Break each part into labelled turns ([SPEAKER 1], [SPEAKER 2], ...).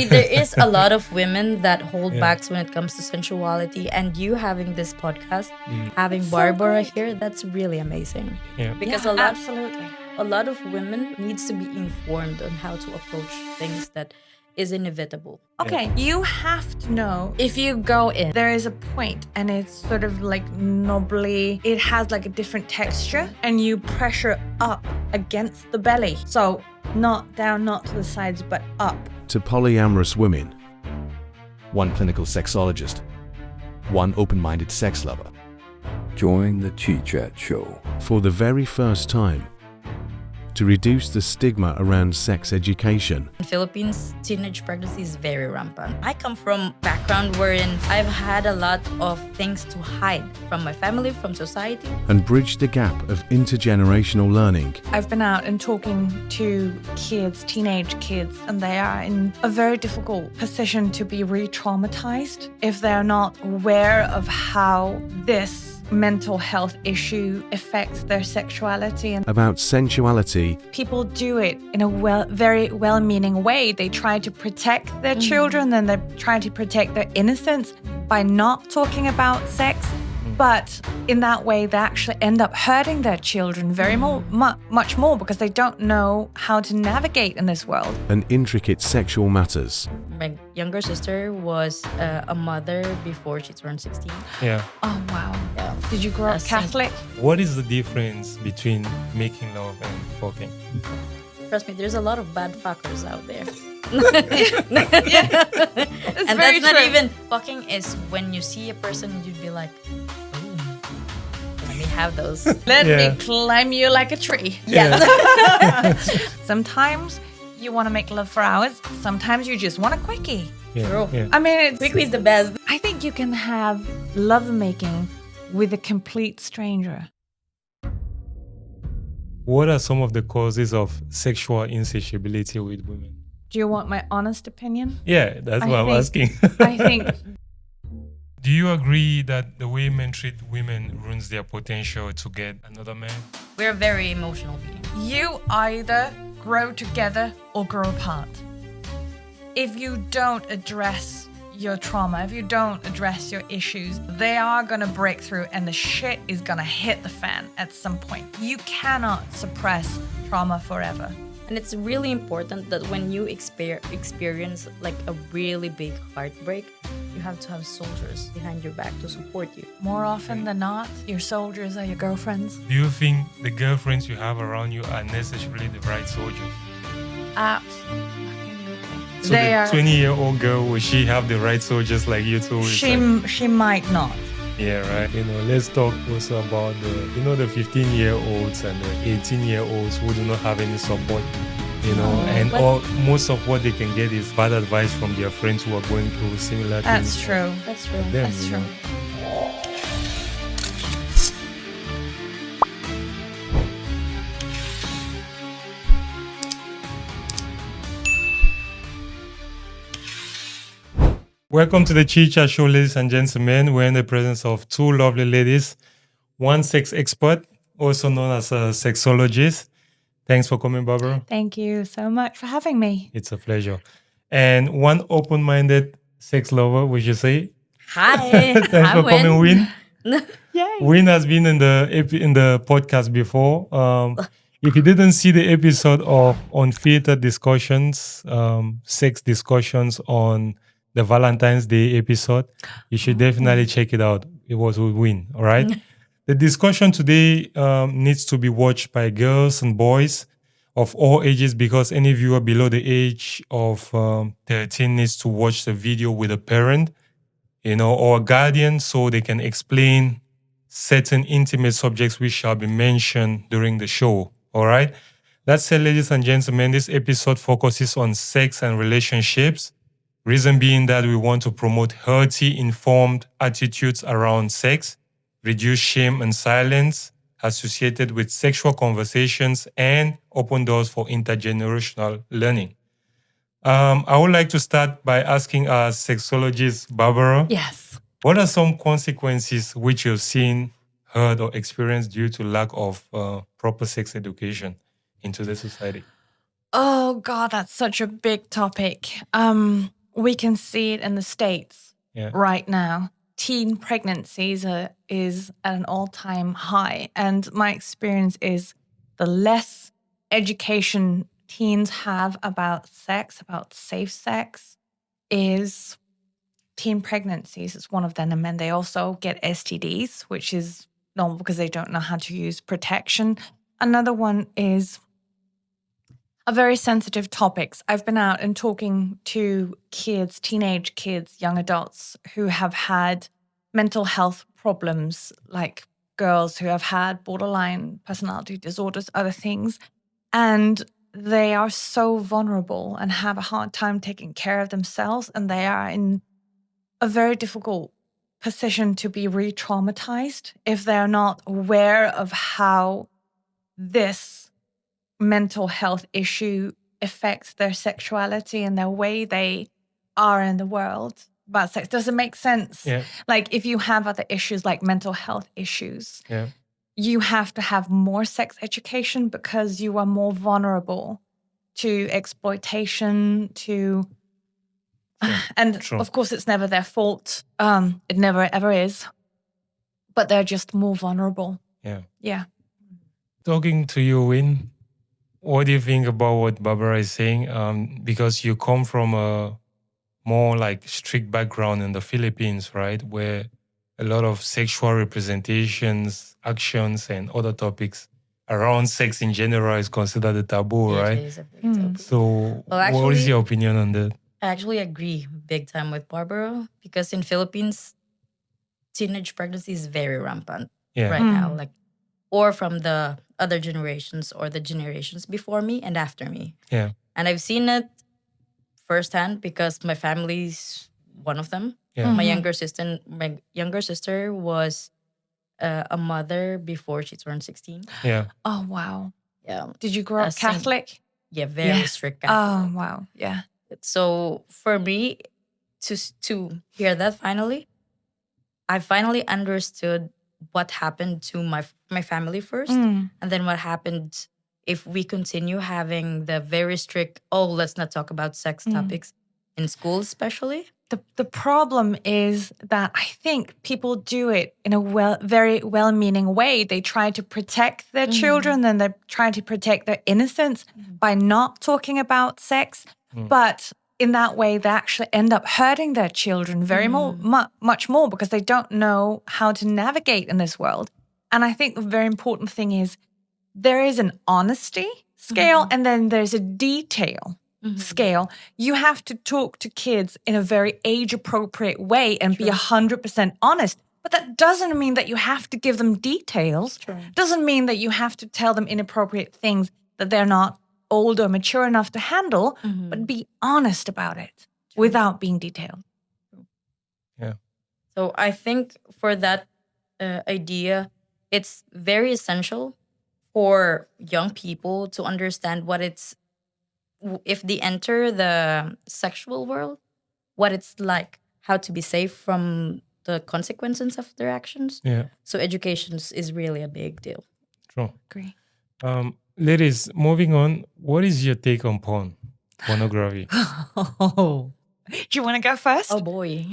[SPEAKER 1] Actually, there is a lot of women that hold back when it comes to sensuality, and you having this podcast, having Barbara here, that's really amazing.
[SPEAKER 2] Yeah.
[SPEAKER 1] Because
[SPEAKER 3] absolutely.
[SPEAKER 1] a lot of women needs to be informed on how to approach things that is inevitable.
[SPEAKER 3] Okay, you have to know if you go in, there is a point and it's sort of like knobbly. It has like a different texture and you pressure up against the belly. So not down, not to the sides, but up.
[SPEAKER 4] To polyamorous women.
[SPEAKER 5] 1 clinical sexologist, 1 open-minded sex lover.
[SPEAKER 6] Join the Chit Chat Show.
[SPEAKER 4] For the very first time. To reduce the stigma around sex education.
[SPEAKER 1] In Philippines, teenage pregnancy is very rampant. I come from a background wherein I've had a lot of things to hide from my family, from society.
[SPEAKER 4] And bridge the gap of intergenerational learning.
[SPEAKER 3] I've been out and talking to kids, teenage kids, and they are in a very difficult position to be re-traumatized if they're not aware of how this mental health issue affects their sexuality. And
[SPEAKER 4] about sensuality.
[SPEAKER 3] people do it in a very well-meaning way. They try to protect their children and they're trying to protect their innocence by not talking about sex. But in that way, they actually end up hurting their children much more because they don't know how to navigate in this world.
[SPEAKER 4] And intricate sexual matters.
[SPEAKER 1] My younger sister was a mother before she turned 16.
[SPEAKER 2] Yeah.
[SPEAKER 3] Oh, wow.
[SPEAKER 1] Yeah.
[SPEAKER 3] Did you grow up Catholic?
[SPEAKER 2] What is the difference between making love and fucking?
[SPEAKER 1] Trust me, there's a lot of bad fuckers out there.
[SPEAKER 3] It's
[SPEAKER 1] And
[SPEAKER 3] very
[SPEAKER 1] that's not
[SPEAKER 3] true.
[SPEAKER 1] even fucking is when you see a person, you'd be like, ooh, let me have those.
[SPEAKER 3] Let
[SPEAKER 2] Yeah.
[SPEAKER 3] me climb you like a tree.
[SPEAKER 1] Yeah.
[SPEAKER 3] Sometimes you want to make love for hours. Sometimes you just want a quickie.
[SPEAKER 2] Yeah.
[SPEAKER 1] True.
[SPEAKER 2] Yeah.
[SPEAKER 3] I mean, it's,
[SPEAKER 1] Quickly is the best.
[SPEAKER 3] I think you can have lovemaking with a complete stranger.
[SPEAKER 2] What are some of the causes of sexual insatiability with women?
[SPEAKER 3] Do you want my honest opinion?
[SPEAKER 2] Yeah, that's what I'm asking.
[SPEAKER 3] I think
[SPEAKER 2] Do you agree that the way men treat women ruins their potential to get another man?
[SPEAKER 1] We're very emotional beings.
[SPEAKER 3] you either grow together or grow apart. If you don't address your trauma, if you don't address your issues, they are going to break through and the shit is going to hit the fan at some point. You cannot suppress trauma forever.
[SPEAKER 1] And it's really important that when you experience like a really big heartbreak, you have to have soldiers behind your back to support you.
[SPEAKER 3] More often than not, your soldiers are your girlfriends.
[SPEAKER 2] Do you think the girlfriends you have around you are necessarily the right soldiers?
[SPEAKER 3] Absolutely.
[SPEAKER 2] So
[SPEAKER 3] They
[SPEAKER 2] the
[SPEAKER 3] are.
[SPEAKER 2] 20-year-old girl, will she have the right soldiers like you two? It's like-
[SPEAKER 3] She might not.
[SPEAKER 2] yeah, right. Let's talk also about the 15-year-olds and the 18-year-olds who do not have any support. And most of what they can get is bad advice from their friends who are going through similar
[SPEAKER 3] That's
[SPEAKER 2] things.
[SPEAKER 3] true.
[SPEAKER 1] That's true.
[SPEAKER 2] Them,
[SPEAKER 3] That's true.
[SPEAKER 2] Welcome to the Chit Chat Show, ladies and gentlemen. We're in the presence of two lovely ladies, one sex expert, also known as a sexologist. Thanks for coming, Barbara.
[SPEAKER 3] Thank you so much for having me.
[SPEAKER 2] It's a pleasure. And one open-minded sex lover, would you say?
[SPEAKER 1] Hi.
[SPEAKER 2] Thanks
[SPEAKER 1] I'm
[SPEAKER 2] for coming, Wyn.
[SPEAKER 3] Yay.
[SPEAKER 2] Wyn has been in the podcast before. If you didn't see the episode of Unfiltered discussions, sex discussions on the Valentine's Day episode, you should definitely check it out. It was with Wyn, all right? The discussion today needs to be watched by girls and boys of all ages because any viewer below the age of 13 needs to watch the video with a parent, or a guardian so they can explain certain intimate subjects which shall be mentioned during the show, all right? That said, ladies and gentlemen, this episode focuses on sex and relationships. Reason being that we want to promote healthy, informed attitudes around sex, reduce shame and silence associated with sexual conversations, and open doors for intergenerational learning. I would like to start by asking our sexologist, Barbara,
[SPEAKER 3] Yes.
[SPEAKER 2] what are some consequences which you've seen, heard, or experienced due to lack of proper sex education in today's society?
[SPEAKER 3] Oh God, that's such a big topic. We can see it in the States right now. Teen pregnancies is at an all-time high. And my experience is the less education teens have about sex, about safe sex, is teen pregnancies. It's one of them. And then they also get STDs, which is normal because they don't know how to use protection. Another one is a very sensitive topics. I've been out and talking to kids, teenage kids, young adults who have had mental health problems, like girls who have had borderline personality disorders, other things. And they are so vulnerable and have a hard time taking care of themselves. And they are in a very difficult position to be re-traumatized if they're not aware of how this mental health issue affects their sexuality and the way they are in the world about sex. Does it make sense?
[SPEAKER 2] Yeah.
[SPEAKER 3] Like if you have other issues like mental health issues,
[SPEAKER 2] Yeah.
[SPEAKER 3] you have to have more sex education because you are more vulnerable to exploitation, to and
[SPEAKER 2] True.
[SPEAKER 3] of course it's never their fault. It never ever is. But they're just more vulnerable.
[SPEAKER 2] Yeah.
[SPEAKER 3] Yeah.
[SPEAKER 2] Talking to you, Wyn, what do you think about what Barbara is saying? Because you come from a more like strict background in the Philippines, right? Where a lot of sexual representations, actions, and other topics around sex in general is considered a taboo,
[SPEAKER 1] It
[SPEAKER 2] right?
[SPEAKER 1] is a big taboo.
[SPEAKER 2] So,
[SPEAKER 1] Well,
[SPEAKER 2] what is
[SPEAKER 1] actually-
[SPEAKER 2] your opinion on that?
[SPEAKER 1] I actually agree big time with Barbara because in Philippines, teenage pregnancy is very rampant
[SPEAKER 2] Yeah.
[SPEAKER 1] right now. Like, or from the other generations or the generations before me and after me.
[SPEAKER 2] Yeah.
[SPEAKER 1] And I've seen it firsthand because my family's one of them.
[SPEAKER 2] Yeah.
[SPEAKER 1] My younger sister was a mother before she turned 16.
[SPEAKER 2] Yeah.
[SPEAKER 3] Oh, wow.
[SPEAKER 1] Yeah.
[SPEAKER 3] Did you grow up
[SPEAKER 1] Same.
[SPEAKER 3] Catholic?
[SPEAKER 1] Yeah, very
[SPEAKER 3] Yeah.
[SPEAKER 1] strict Catholic.
[SPEAKER 3] Oh, wow. Yeah.
[SPEAKER 1] So for me to hear that finally, I finally understood what happened to my family first, and then what happened if we continue having the very strict, let's not talk about sex topics in school especially.
[SPEAKER 3] The problem is that I think people do it in a very well-meaning way. They try to protect their children and they try to protect their innocence by not talking about sex. But in that way, they actually end up hurting their children much more because they don't know how to navigate in this world. And I think the very important thing is there is an honesty scale and then there's a detail scale. You have to talk to kids in a very age-appropriate way and be 100% honest. But that doesn't mean that you have to give them details. Doesn't mean that you have to tell them inappropriate things that they're not old or mature enough to handle, but be honest about it without being detailed.
[SPEAKER 2] Yeah.
[SPEAKER 1] So I think for that idea, it's very essential for young people to understand what it's, if they enter the sexual world, what it's like, how to be safe from the consequences of their actions.
[SPEAKER 2] Yeah.
[SPEAKER 1] So education is really a big deal.
[SPEAKER 2] True.
[SPEAKER 3] Agree.
[SPEAKER 2] Ladies, moving on, what is your take on pornography?
[SPEAKER 3] Oh, do you want to go first?
[SPEAKER 1] Oh boy.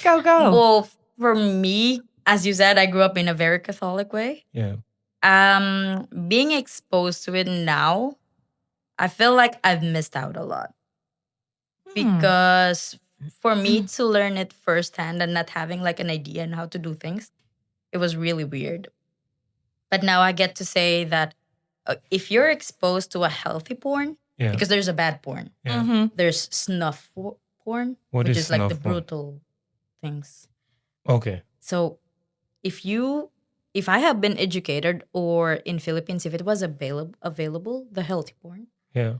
[SPEAKER 3] Go.
[SPEAKER 1] Well, for me, as you said, I grew up in a very Catholic way.
[SPEAKER 2] Yeah.
[SPEAKER 1] Being exposed to it now, I feel like I've missed out a lot. Because for me to learn it firsthand and not having like an idea on how to do things, it was really weird. But now I get to say that if you're exposed to a healthy porn,
[SPEAKER 2] Yeah.
[SPEAKER 1] because there's a bad porn,
[SPEAKER 2] Yeah.
[SPEAKER 1] there's snuff porn,
[SPEAKER 2] What
[SPEAKER 1] which
[SPEAKER 2] is
[SPEAKER 1] is like the
[SPEAKER 2] snuff porn?
[SPEAKER 1] brutal things.
[SPEAKER 2] Okay.
[SPEAKER 1] So if I have been educated, or in Philippines, if it was available, the healthy porn,
[SPEAKER 2] Yeah.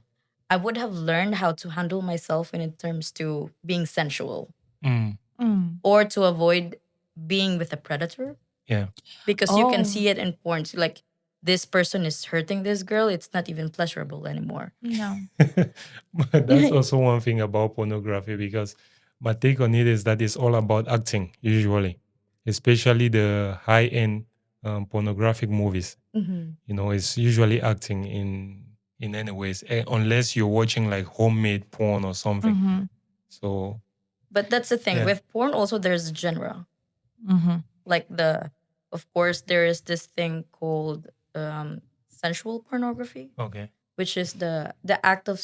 [SPEAKER 1] I would have learned how to handle myself in terms to being sensual or to avoid being with a predator.
[SPEAKER 2] Yeah.
[SPEAKER 1] Because you can see it in porn. So like, this person is hurting this girl. It's not even pleasurable anymore.
[SPEAKER 3] No.
[SPEAKER 2] But that's also one thing about pornography, because my take on it is that it's all about acting usually, especially the high-end pornographic movies. You know, it's usually acting in any ways, unless you're watching like homemade porn or something.
[SPEAKER 3] Mm-hmm.
[SPEAKER 2] So
[SPEAKER 1] But that's the thing
[SPEAKER 2] Yeah.
[SPEAKER 1] with porn. Also, there's genre.
[SPEAKER 3] Mm-hmm.
[SPEAKER 1] Like of course, there is this thing called sensual pornography,
[SPEAKER 2] okay,
[SPEAKER 1] which is the act of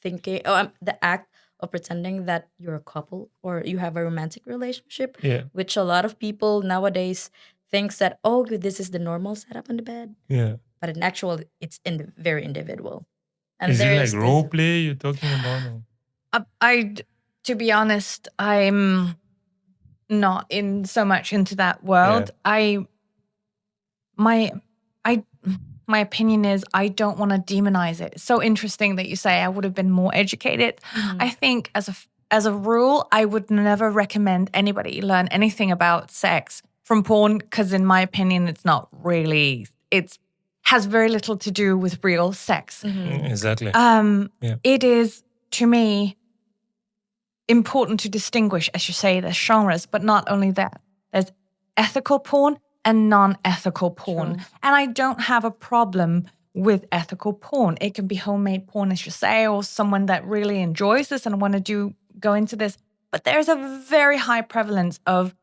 [SPEAKER 1] thinking, the act of pretending that you're a couple or you have a romantic relationship,
[SPEAKER 2] yeah,
[SPEAKER 1] which a lot of people nowadays thinks that, oh, this is the normal setup in the bed,
[SPEAKER 2] yeah.
[SPEAKER 1] but in actual, it's very individual. And
[SPEAKER 2] Is it
[SPEAKER 1] there
[SPEAKER 2] like
[SPEAKER 1] is
[SPEAKER 2] role
[SPEAKER 1] this,
[SPEAKER 2] play you're talking about? Or?
[SPEAKER 3] To be honest, I'm not in so much into that world. My opinion is I don't want to demonize it. It's so interesting that you say I would have been more educated. I think as a rule, I would never recommend anybody learn anything about sex from porn because in my opinion, it's not really, has very little to do with real sex.
[SPEAKER 2] Exactly.
[SPEAKER 3] It is, to me, important to distinguish, as you say, there's genres, but not only that. There's ethical porn and non-ethical porn.
[SPEAKER 1] True.
[SPEAKER 3] And I don't have a problem with ethical porn. It can be homemade porn, as you say, or someone that really enjoys this and want to go into this. But there's a very high prevalence of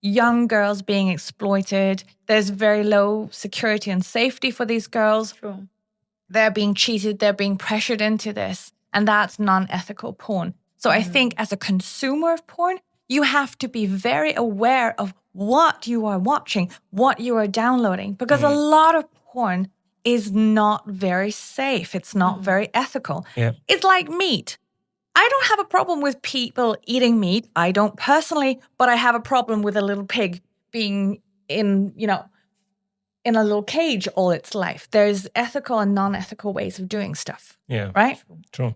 [SPEAKER 3] young girls being exploited. There's very low security and safety for these girls.
[SPEAKER 1] True.
[SPEAKER 3] They're being cheated. They're being pressured into this. And that's non-ethical porn. So I think as a consumer of porn, you have to be very aware of what you are watching, what you are downloading, because a lot of porn is not very safe. It's not very ethical.
[SPEAKER 2] Yeah.
[SPEAKER 3] It's like meat. I don't have a problem with people eating meat. I don't personally, but I have a problem with a little pig being in a little cage all its life. There's ethical and non-ethical ways of doing stuff.
[SPEAKER 2] Yeah.
[SPEAKER 3] Right?
[SPEAKER 2] True.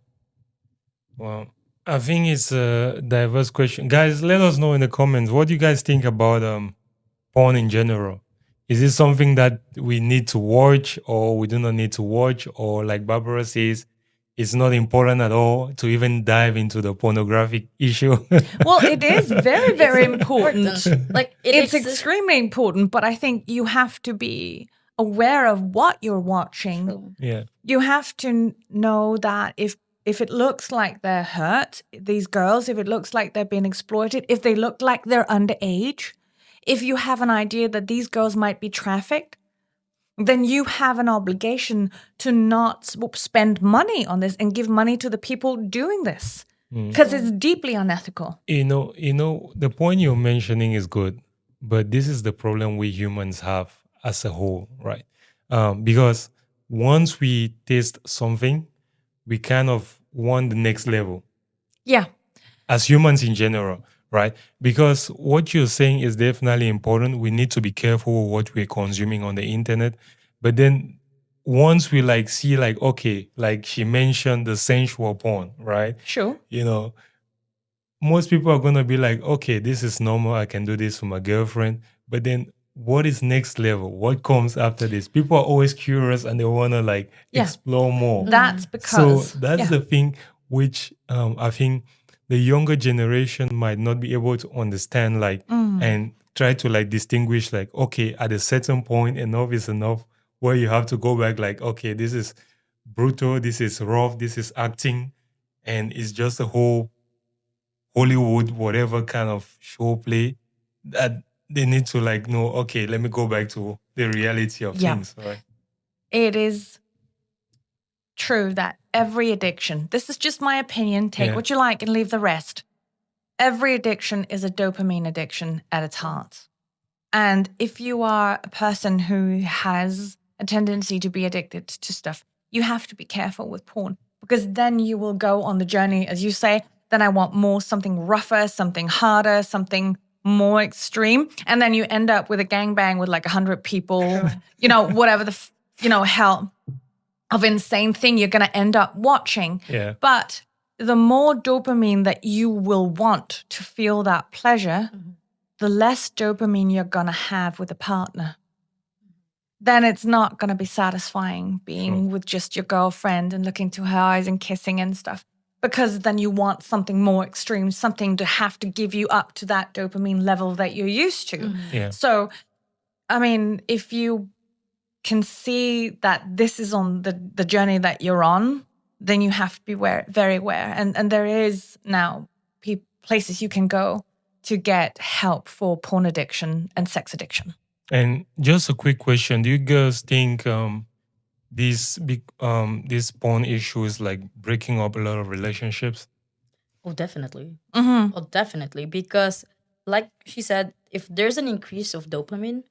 [SPEAKER 2] Well, I think it's a diverse question. Guys, let us know in the comments what do you guys think about porn in general. Is it something that we need to watch or we do not need to watch? Or like Barbara says, it's not important at all to even dive into the pornographic issue?
[SPEAKER 3] Well, it is very, very important.
[SPEAKER 1] Like
[SPEAKER 3] It's extremely important, but I think you have to be aware of what you're watching.
[SPEAKER 1] True.
[SPEAKER 2] Yeah.
[SPEAKER 3] You have to know that if it looks like they're hurt, these girls, if it looks like they're being exploited, if they look like they're underage, if you have an idea that these girls might be trafficked, then you have an obligation to not spend money on this and give money to the people doing this because it's deeply unethical.
[SPEAKER 2] You know, the point you're mentioning is good, but this is the problem we humans have as a whole, right? Because once we taste something, we kind of want the next level
[SPEAKER 3] Yeah.
[SPEAKER 2] as humans in general, right? Because what you're saying is definitely important. We need to be careful with what we're consuming on the internet. But then once we see okay, like she mentioned the sensual porn, right?
[SPEAKER 3] Sure.
[SPEAKER 2] Most people are going to be like, okay, this is normal. I can do this for my girlfriend. But then what is next level? What comes after this? People are always curious and they want to explore more.
[SPEAKER 3] That's because...
[SPEAKER 2] So that's the thing which I think the younger generation might not be able to understand and try to distinguish okay, at a certain point enough is enough, where you have to go back okay, this is brutal, this is rough, this is acting, and it's just a whole Hollywood, whatever kind of show play that they need to know, okay, let me go back to the reality of things, right?
[SPEAKER 3] It is true that every addiction, this is just my opinion, take what you like and leave the rest. Every addiction is a dopamine addiction at its heart. And if you are a person who has a tendency to be addicted to stuff, you have to be careful with porn because then you will go on the journey, as you say, then I want more, something rougher, something harder, something more extreme. And then you end up with a gangbang with 100 people, whatever the, hell of insane thing you're going to end up watching.
[SPEAKER 2] Yeah.
[SPEAKER 3] But the more dopamine that you will want to feel that pleasure, the less dopamine you're going to have with a partner. Then it's not going to be satisfying being with just your girlfriend and looking to her eyes and kissing and stuff. Because then you want something more extreme, something to have to give you up to that dopamine level that you're used to.
[SPEAKER 2] Yeah.
[SPEAKER 3] So, I mean, if you can see that this is on the journey that you're on, then you have to be very aware. And there is now places you can go to get help for porn addiction and sex addiction.
[SPEAKER 2] And just a quick question: do you guys think this porn issue is like breaking up a lot of relationships?
[SPEAKER 1] Oh, definitely.
[SPEAKER 3] Mm-hmm.
[SPEAKER 1] Oh, definitely. Because, like she said, if there's an increase of dopamine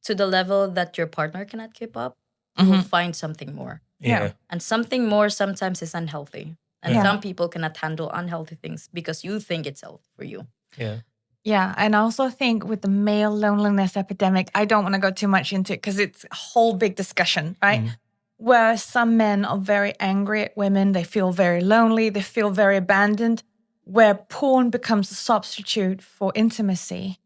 [SPEAKER 1] to the level that your partner cannot keep up, you will find something more.
[SPEAKER 3] Yeah.
[SPEAKER 1] And something more sometimes is unhealthy. And
[SPEAKER 3] Yeah.
[SPEAKER 1] some people cannot handle unhealthy things because you think it's healthy for you.
[SPEAKER 2] Yeah.
[SPEAKER 3] Yeah, and I also think with the male loneliness epidemic, I don't want to go too much into it because it's a whole big discussion, right? Where some men are very angry at women, they feel very lonely, they feel very abandoned, where porn becomes a substitute for intimacy.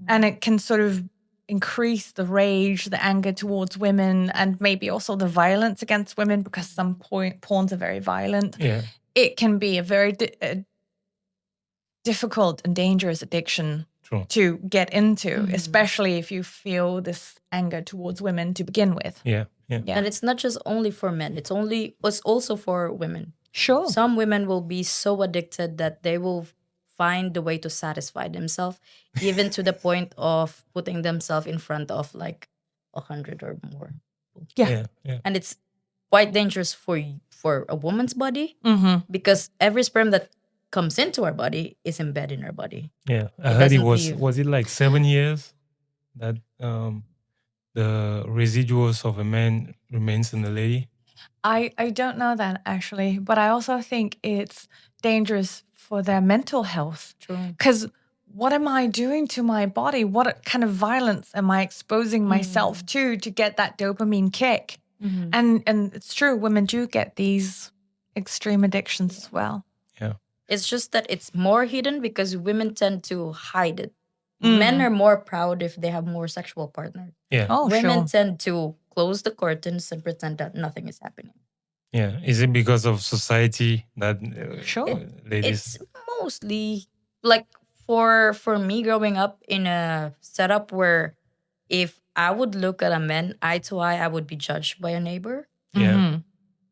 [SPEAKER 3] And it can sort of increase the rage, the anger towards women, and maybe also the violence against women because some porns are very violent.
[SPEAKER 2] Yeah.
[SPEAKER 3] It can be a very difficult and dangerous addiction
[SPEAKER 2] True.
[SPEAKER 3] to get into, especially if you feel this anger towards women to begin with.
[SPEAKER 2] Yeah. Yeah.
[SPEAKER 3] Yeah.
[SPEAKER 1] And it's not just only for men. It's also for women.
[SPEAKER 3] Sure.
[SPEAKER 1] Some women will be so addicted that they will find the way to satisfy themselves, even to the point of putting themselves in front of like 100 or more.
[SPEAKER 3] Yeah.
[SPEAKER 2] Yeah. Yeah.
[SPEAKER 1] And it's quite dangerous for a woman's body
[SPEAKER 3] Mm-hmm.
[SPEAKER 1] because every sperm that comes into our body is embedded in our body.
[SPEAKER 2] Yeah. I
[SPEAKER 1] It
[SPEAKER 2] heard it
[SPEAKER 1] doesn't
[SPEAKER 2] was
[SPEAKER 1] leave.
[SPEAKER 2] was it like 7 years that the residuals of a man remains in the lady?
[SPEAKER 3] I don't know that actually, but I also think it's dangerous for their mental health.
[SPEAKER 1] True.
[SPEAKER 3] Because what am I doing to my body? What kind of violence am I exposing myself to get that dopamine kick? And it's true, women do get these extreme addictions as well.
[SPEAKER 2] Yeah.
[SPEAKER 1] It's just that it's more hidden because women tend to hide it. Men are more proud if they have more sexual partners.
[SPEAKER 2] Yeah.
[SPEAKER 3] Oh,
[SPEAKER 1] Women
[SPEAKER 3] sure.
[SPEAKER 1] tend to close the curtains and pretend that nothing is happening.
[SPEAKER 2] Yeah. Is it because of society that
[SPEAKER 3] Sure.
[SPEAKER 2] ladies?
[SPEAKER 1] It's mostly like for me growing up in a setup where if I would look at a man eye to eye, I would be judged by a neighbor.
[SPEAKER 2] Yeah.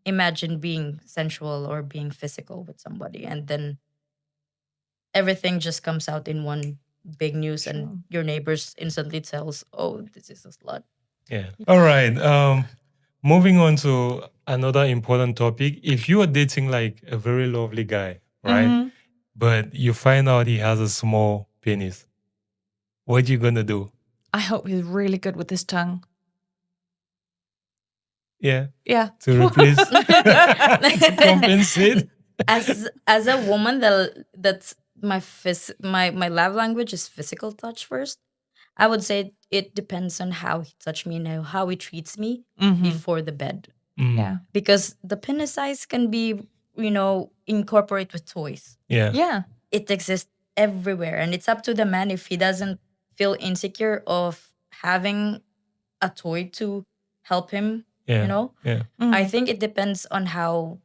[SPEAKER 1] Imagine being sensual or being physical with somebody, and then everything just comes out in one big news, and your neighbors instantly tells, "Oh, this is a slut."
[SPEAKER 2] Yeah. All right. Moving on to another important topic. If you are dating like a very lovely guy, right? But you find out he has a small penis, what you gonna do?
[SPEAKER 3] I hope he's really good with his tongue.
[SPEAKER 2] Yeah.
[SPEAKER 3] Yeah.
[SPEAKER 2] To replace, to compensate.
[SPEAKER 1] As a woman, that's my love language is physical touch first. I would say it depends on how he touched me and how he treats me before the bed.
[SPEAKER 3] Yeah.
[SPEAKER 1] Because the penis size can be, incorporate with toys.
[SPEAKER 2] Yeah.
[SPEAKER 3] Yeah.
[SPEAKER 1] It exists everywhere, and it's up to the man if he doesn't feel insecure of having a toy to help him.
[SPEAKER 2] Yeah. Yeah.
[SPEAKER 1] I think it depends on how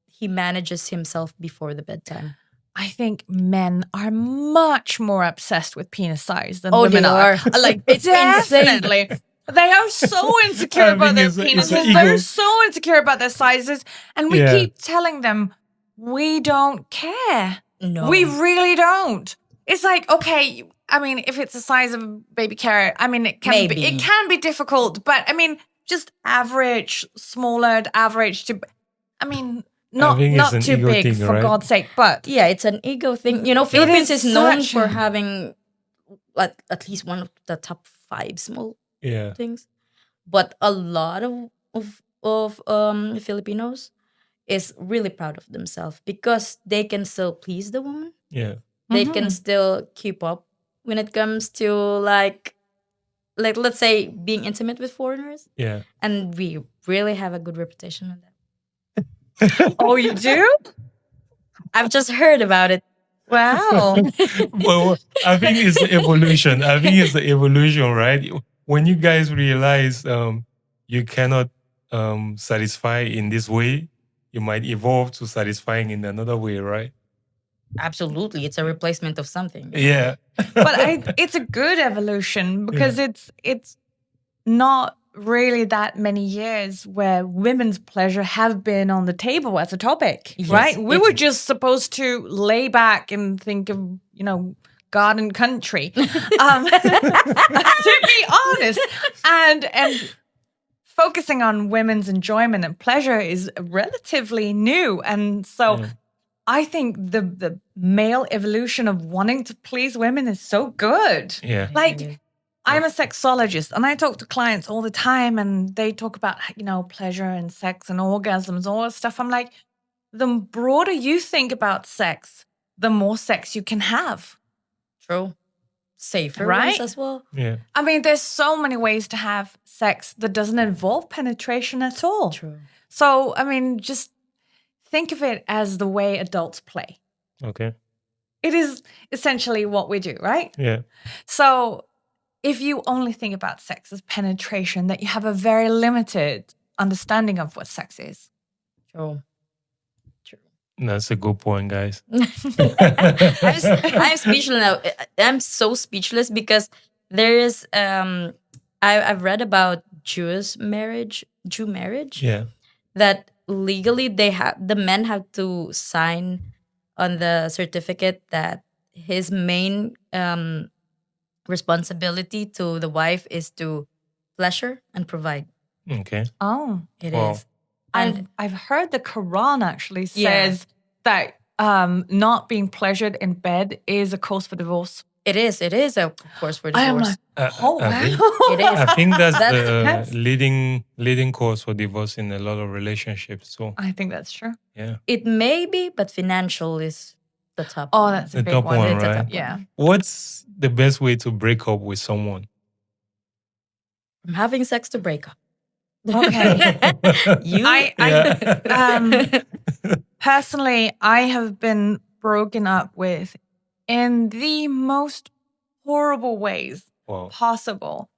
[SPEAKER 1] he manages himself before the bedtime.
[SPEAKER 3] I think men are much more obsessed with penis size than
[SPEAKER 1] Oh,
[SPEAKER 3] women
[SPEAKER 1] they
[SPEAKER 3] are.
[SPEAKER 1] are. Like,
[SPEAKER 3] It's
[SPEAKER 1] it's insane.
[SPEAKER 3] definitely. They are so insecure
[SPEAKER 2] I
[SPEAKER 3] about
[SPEAKER 2] think
[SPEAKER 3] their
[SPEAKER 2] it's a
[SPEAKER 3] penises.
[SPEAKER 2] ego.
[SPEAKER 3] They're so insecure about their sizes. And we
[SPEAKER 2] Yeah.
[SPEAKER 3] keep telling them, we don't care.
[SPEAKER 1] No.
[SPEAKER 3] We really don't. It's like, okay, I mean, if it's the size of a baby carrot, I mean, it can
[SPEAKER 1] Maybe.
[SPEAKER 3] be difficult, but I mean, just average, smaller, average to, I mean, not
[SPEAKER 2] think it's an
[SPEAKER 3] too
[SPEAKER 2] ego
[SPEAKER 3] big,
[SPEAKER 2] thing,
[SPEAKER 3] for
[SPEAKER 2] right?
[SPEAKER 3] God's sake, but
[SPEAKER 1] Yeah, it's an ego thing. Philippines is known
[SPEAKER 3] such
[SPEAKER 1] for
[SPEAKER 3] a-
[SPEAKER 1] having at least one of the top 5 small
[SPEAKER 2] Yeah.
[SPEAKER 1] things. But a lot of Filipinos is really proud of themselves because they can still please the woman.
[SPEAKER 2] Yeah.
[SPEAKER 1] They can still keep up when it comes to like let's say being intimate with foreigners,
[SPEAKER 2] Yeah.
[SPEAKER 1] and we really have a good reputation on that.
[SPEAKER 3] oh, you do?
[SPEAKER 1] I've just heard about it.
[SPEAKER 3] Wow.
[SPEAKER 2] Well, I think it's the evolution. I think it's the evolution, right? When you guys realize you cannot satisfy in this way, you might evolve to satisfying in another way, right?
[SPEAKER 1] Absolutely, it's a replacement of something.
[SPEAKER 2] Yeah.
[SPEAKER 3] But it's a good evolution because it's not really that many years where women's pleasure have been on the table as a topic, right? We were just supposed to lay back and think of, garden country, to be honest. And focusing on women's enjoyment and pleasure is relatively new. And so I think the male evolution of wanting to please women is so good.
[SPEAKER 2] Yeah.
[SPEAKER 3] Like, I'm a sexologist and I talk to clients all the time and they talk about, pleasure and sex and orgasms, all that stuff. I'm like, the broader you think about sex, the more sex you can have.
[SPEAKER 1] True. Safer
[SPEAKER 3] Right?
[SPEAKER 1] ones as well.
[SPEAKER 2] Yeah.
[SPEAKER 3] I mean, there's so many ways to have sex that doesn't involve penetration at all.
[SPEAKER 1] True.
[SPEAKER 3] So, I mean, just think of it as the way adults play.
[SPEAKER 2] Okay.
[SPEAKER 3] It is essentially what we do, right?
[SPEAKER 2] Yeah.
[SPEAKER 3] So if you only think about sex as penetration, that you have a very limited understanding of what sex is.
[SPEAKER 1] True.
[SPEAKER 2] That's a good point, guys.
[SPEAKER 1] I'm speechless now. I'm so speechless because there is I've read about Jew marriage
[SPEAKER 2] Yeah.
[SPEAKER 1] that legally the men have to sign on the certificate that his main responsibility to the wife is to pleasure and provide.
[SPEAKER 2] Okay.
[SPEAKER 3] Oh,
[SPEAKER 1] It is,
[SPEAKER 2] Wow.
[SPEAKER 1] and
[SPEAKER 3] I've heard the Quran actually
[SPEAKER 1] Yeah.
[SPEAKER 3] says that not being pleasured in bed is a cause for divorce.
[SPEAKER 1] it is a course for
[SPEAKER 3] I am
[SPEAKER 1] divorce.
[SPEAKER 3] like, oh,
[SPEAKER 2] I think,
[SPEAKER 3] wow.
[SPEAKER 1] It is.
[SPEAKER 2] I think that's
[SPEAKER 1] That's-
[SPEAKER 2] the leading cause for divorce in a lot of relationships. So
[SPEAKER 3] I think that's true.
[SPEAKER 2] yeah.
[SPEAKER 1] It may be, but financial is the top.
[SPEAKER 3] Oh,
[SPEAKER 1] one.
[SPEAKER 3] that's a
[SPEAKER 2] The
[SPEAKER 3] big
[SPEAKER 2] top
[SPEAKER 3] one.
[SPEAKER 2] one,
[SPEAKER 1] It's a
[SPEAKER 2] right?
[SPEAKER 1] top one.
[SPEAKER 3] Yeah.
[SPEAKER 2] What's the best way to break up with someone?
[SPEAKER 1] From having sex to break up.
[SPEAKER 3] Okay.
[SPEAKER 1] You
[SPEAKER 2] Yeah.
[SPEAKER 3] Personally, I have been broken up with in the most horrible ways
[SPEAKER 2] Wow.
[SPEAKER 3] possible.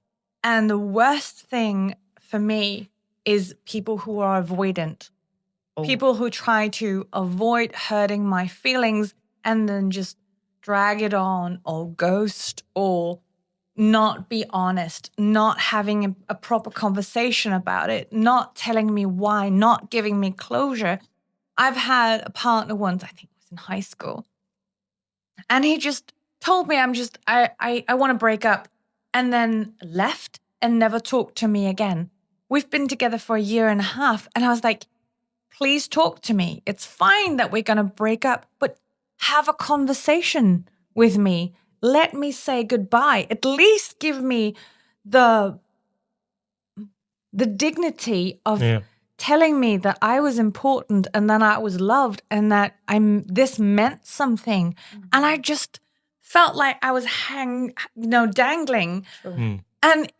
[SPEAKER 3] And the worst thing for me is people who are avoidant.
[SPEAKER 1] Oh.
[SPEAKER 3] People who try to avoid hurting my feelings and then just drag it on or ghost or not be honest, not having a proper conversation about it, not telling me why, not giving me closure. I've had a partner once, I think it was in high school, and he just told me I want to break up, and then left and never talked to me again. We've been together for a year and a half, and I was like, please talk to me. It's fine that we're going to break up, but have a conversation with me. Let me say goodbye. At least give me the dignity of
[SPEAKER 2] Yeah.
[SPEAKER 3] telling me that I was important and that I was loved and that this meant something. And I just felt like I was dangling.
[SPEAKER 2] Mm.
[SPEAKER 3] And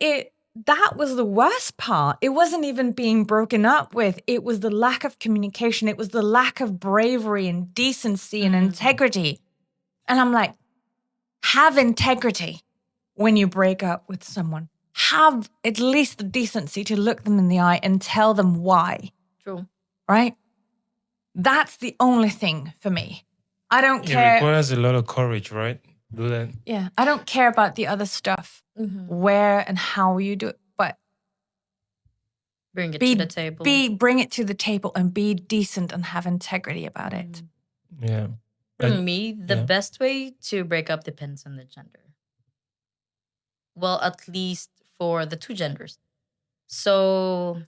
[SPEAKER 3] that was the worst part. It wasn't even being broken up with. It was the lack of communication. It was the lack of bravery and decency and integrity. And I'm like, have integrity when you break up with someone. Have at least the decency to look them in the eye and tell them why,
[SPEAKER 1] True.
[SPEAKER 3] right? That's the only thing for me. I don't
[SPEAKER 2] It
[SPEAKER 3] care.
[SPEAKER 2] requires a lot of courage, right? Do that.
[SPEAKER 3] Yeah, I don't care about the other stuff, where and how you do it, but
[SPEAKER 1] Bring it
[SPEAKER 3] be
[SPEAKER 1] to the table.
[SPEAKER 3] bring it to the table and be decent and have integrity about it.
[SPEAKER 2] Yeah.
[SPEAKER 1] For
[SPEAKER 2] But-
[SPEAKER 1] me, the
[SPEAKER 2] yeah.
[SPEAKER 1] best way to break up depends on the gender. Well, at least for the two genders. So,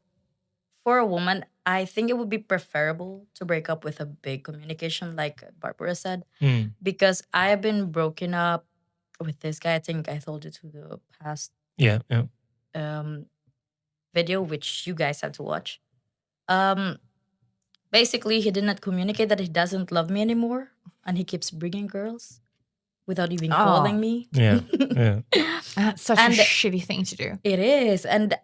[SPEAKER 1] for a woman, I think it would be preferable to break up with a big communication, like Barbara said,
[SPEAKER 2] Mm.
[SPEAKER 1] because I have been broken up with this guy. I think I told you to the past
[SPEAKER 2] Yeah. Yeah.
[SPEAKER 1] video, which you guys have to watch. Basically, he did not communicate that he doesn't love me anymore, and he keeps bringing girls without even calling me.
[SPEAKER 2] Yeah. Yeah.
[SPEAKER 3] That's such
[SPEAKER 1] And-
[SPEAKER 3] a shitty thing to do.
[SPEAKER 1] It is, and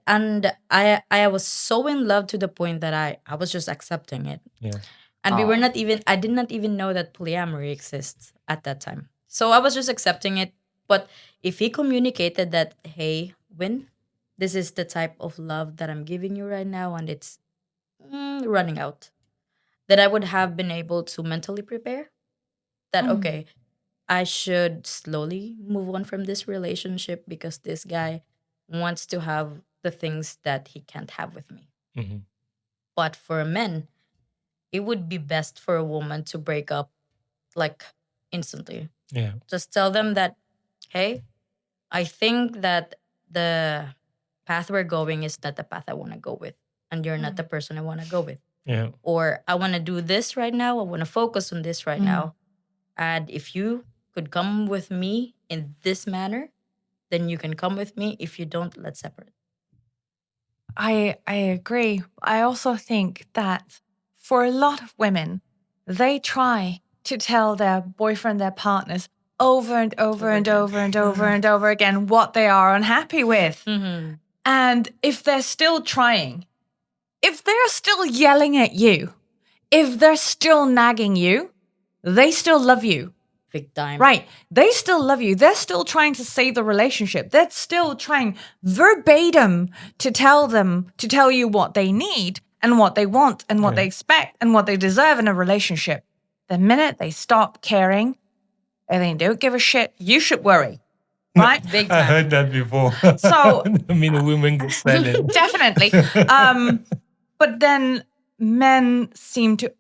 [SPEAKER 1] I was so in love to the point that I was just accepting it,
[SPEAKER 2] Yeah.
[SPEAKER 1] and we were not even. I did not even know that polyamory exists at that time. So I was just accepting it. But if he communicated that, hey, Wyn, this is the type of love that I'm giving you right now, and it's running out, that I would have been able to mentally prepare that, okay, I should slowly move on from this relationship because this guy wants to have the things that he can't have with me.
[SPEAKER 2] Mm-hmm.
[SPEAKER 1] But for men, it would be best for a woman to break up like instantly.
[SPEAKER 2] Yeah.
[SPEAKER 1] Just tell them that, hey, I think that the path we're going is not the path I want to go with. And you're not the person I want to go with.
[SPEAKER 2] Yeah.
[SPEAKER 1] Or I want to do this right now. I want to focus on this right now. And if you could come with me in this manner, then you can come with me. If you don't, let's separate.
[SPEAKER 3] I agree. I also think that for a lot of women, they try to tell their boyfriend, their partners, over and over and over and over and over again what they are unhappy with.
[SPEAKER 1] Mm-hmm.
[SPEAKER 3] And if they're still trying, if they're still yelling at you, if they're still nagging you, they still love you.
[SPEAKER 1] Big time.
[SPEAKER 3] Right. They still love you. They're still trying to save the relationship. They're still trying verbatim to tell you what they need and what they want and what they expect and what they deserve in a relationship. The minute they stop caring and they don't give a shit, you should worry. Right?
[SPEAKER 1] Big
[SPEAKER 2] I
[SPEAKER 1] time.
[SPEAKER 2] heard that before.
[SPEAKER 3] So
[SPEAKER 2] I mean, women get silent.
[SPEAKER 3] definitely. But then men seem to,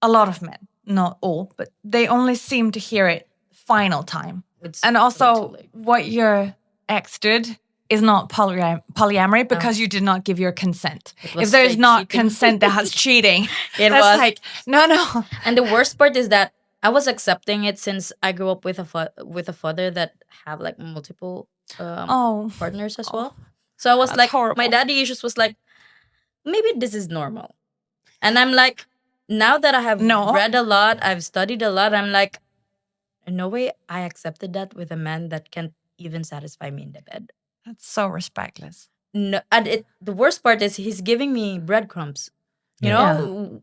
[SPEAKER 3] a lot of men, not all, but they only seem to hear it final time. And also, what your ex did is not polyamory because you did not give your consent. If there's
[SPEAKER 1] straight
[SPEAKER 3] not
[SPEAKER 1] cheating.
[SPEAKER 3] consent, that's cheating.
[SPEAKER 1] It
[SPEAKER 3] That's
[SPEAKER 1] was.
[SPEAKER 3] like, no.
[SPEAKER 1] And the worst part is that I was accepting it since I grew up with a father that have like multiple partners as well. So I was
[SPEAKER 3] That's
[SPEAKER 1] like,
[SPEAKER 3] horrible.
[SPEAKER 1] my daddy issues was like, maybe this is normal. And I'm like, now that I have read a lot, I've studied a lot, I'm like, in no way I accepted that with a man that can't even satisfy me in the bed.
[SPEAKER 3] That's so respectless.
[SPEAKER 1] No, and the worst part is he's giving me breadcrumbs. You know,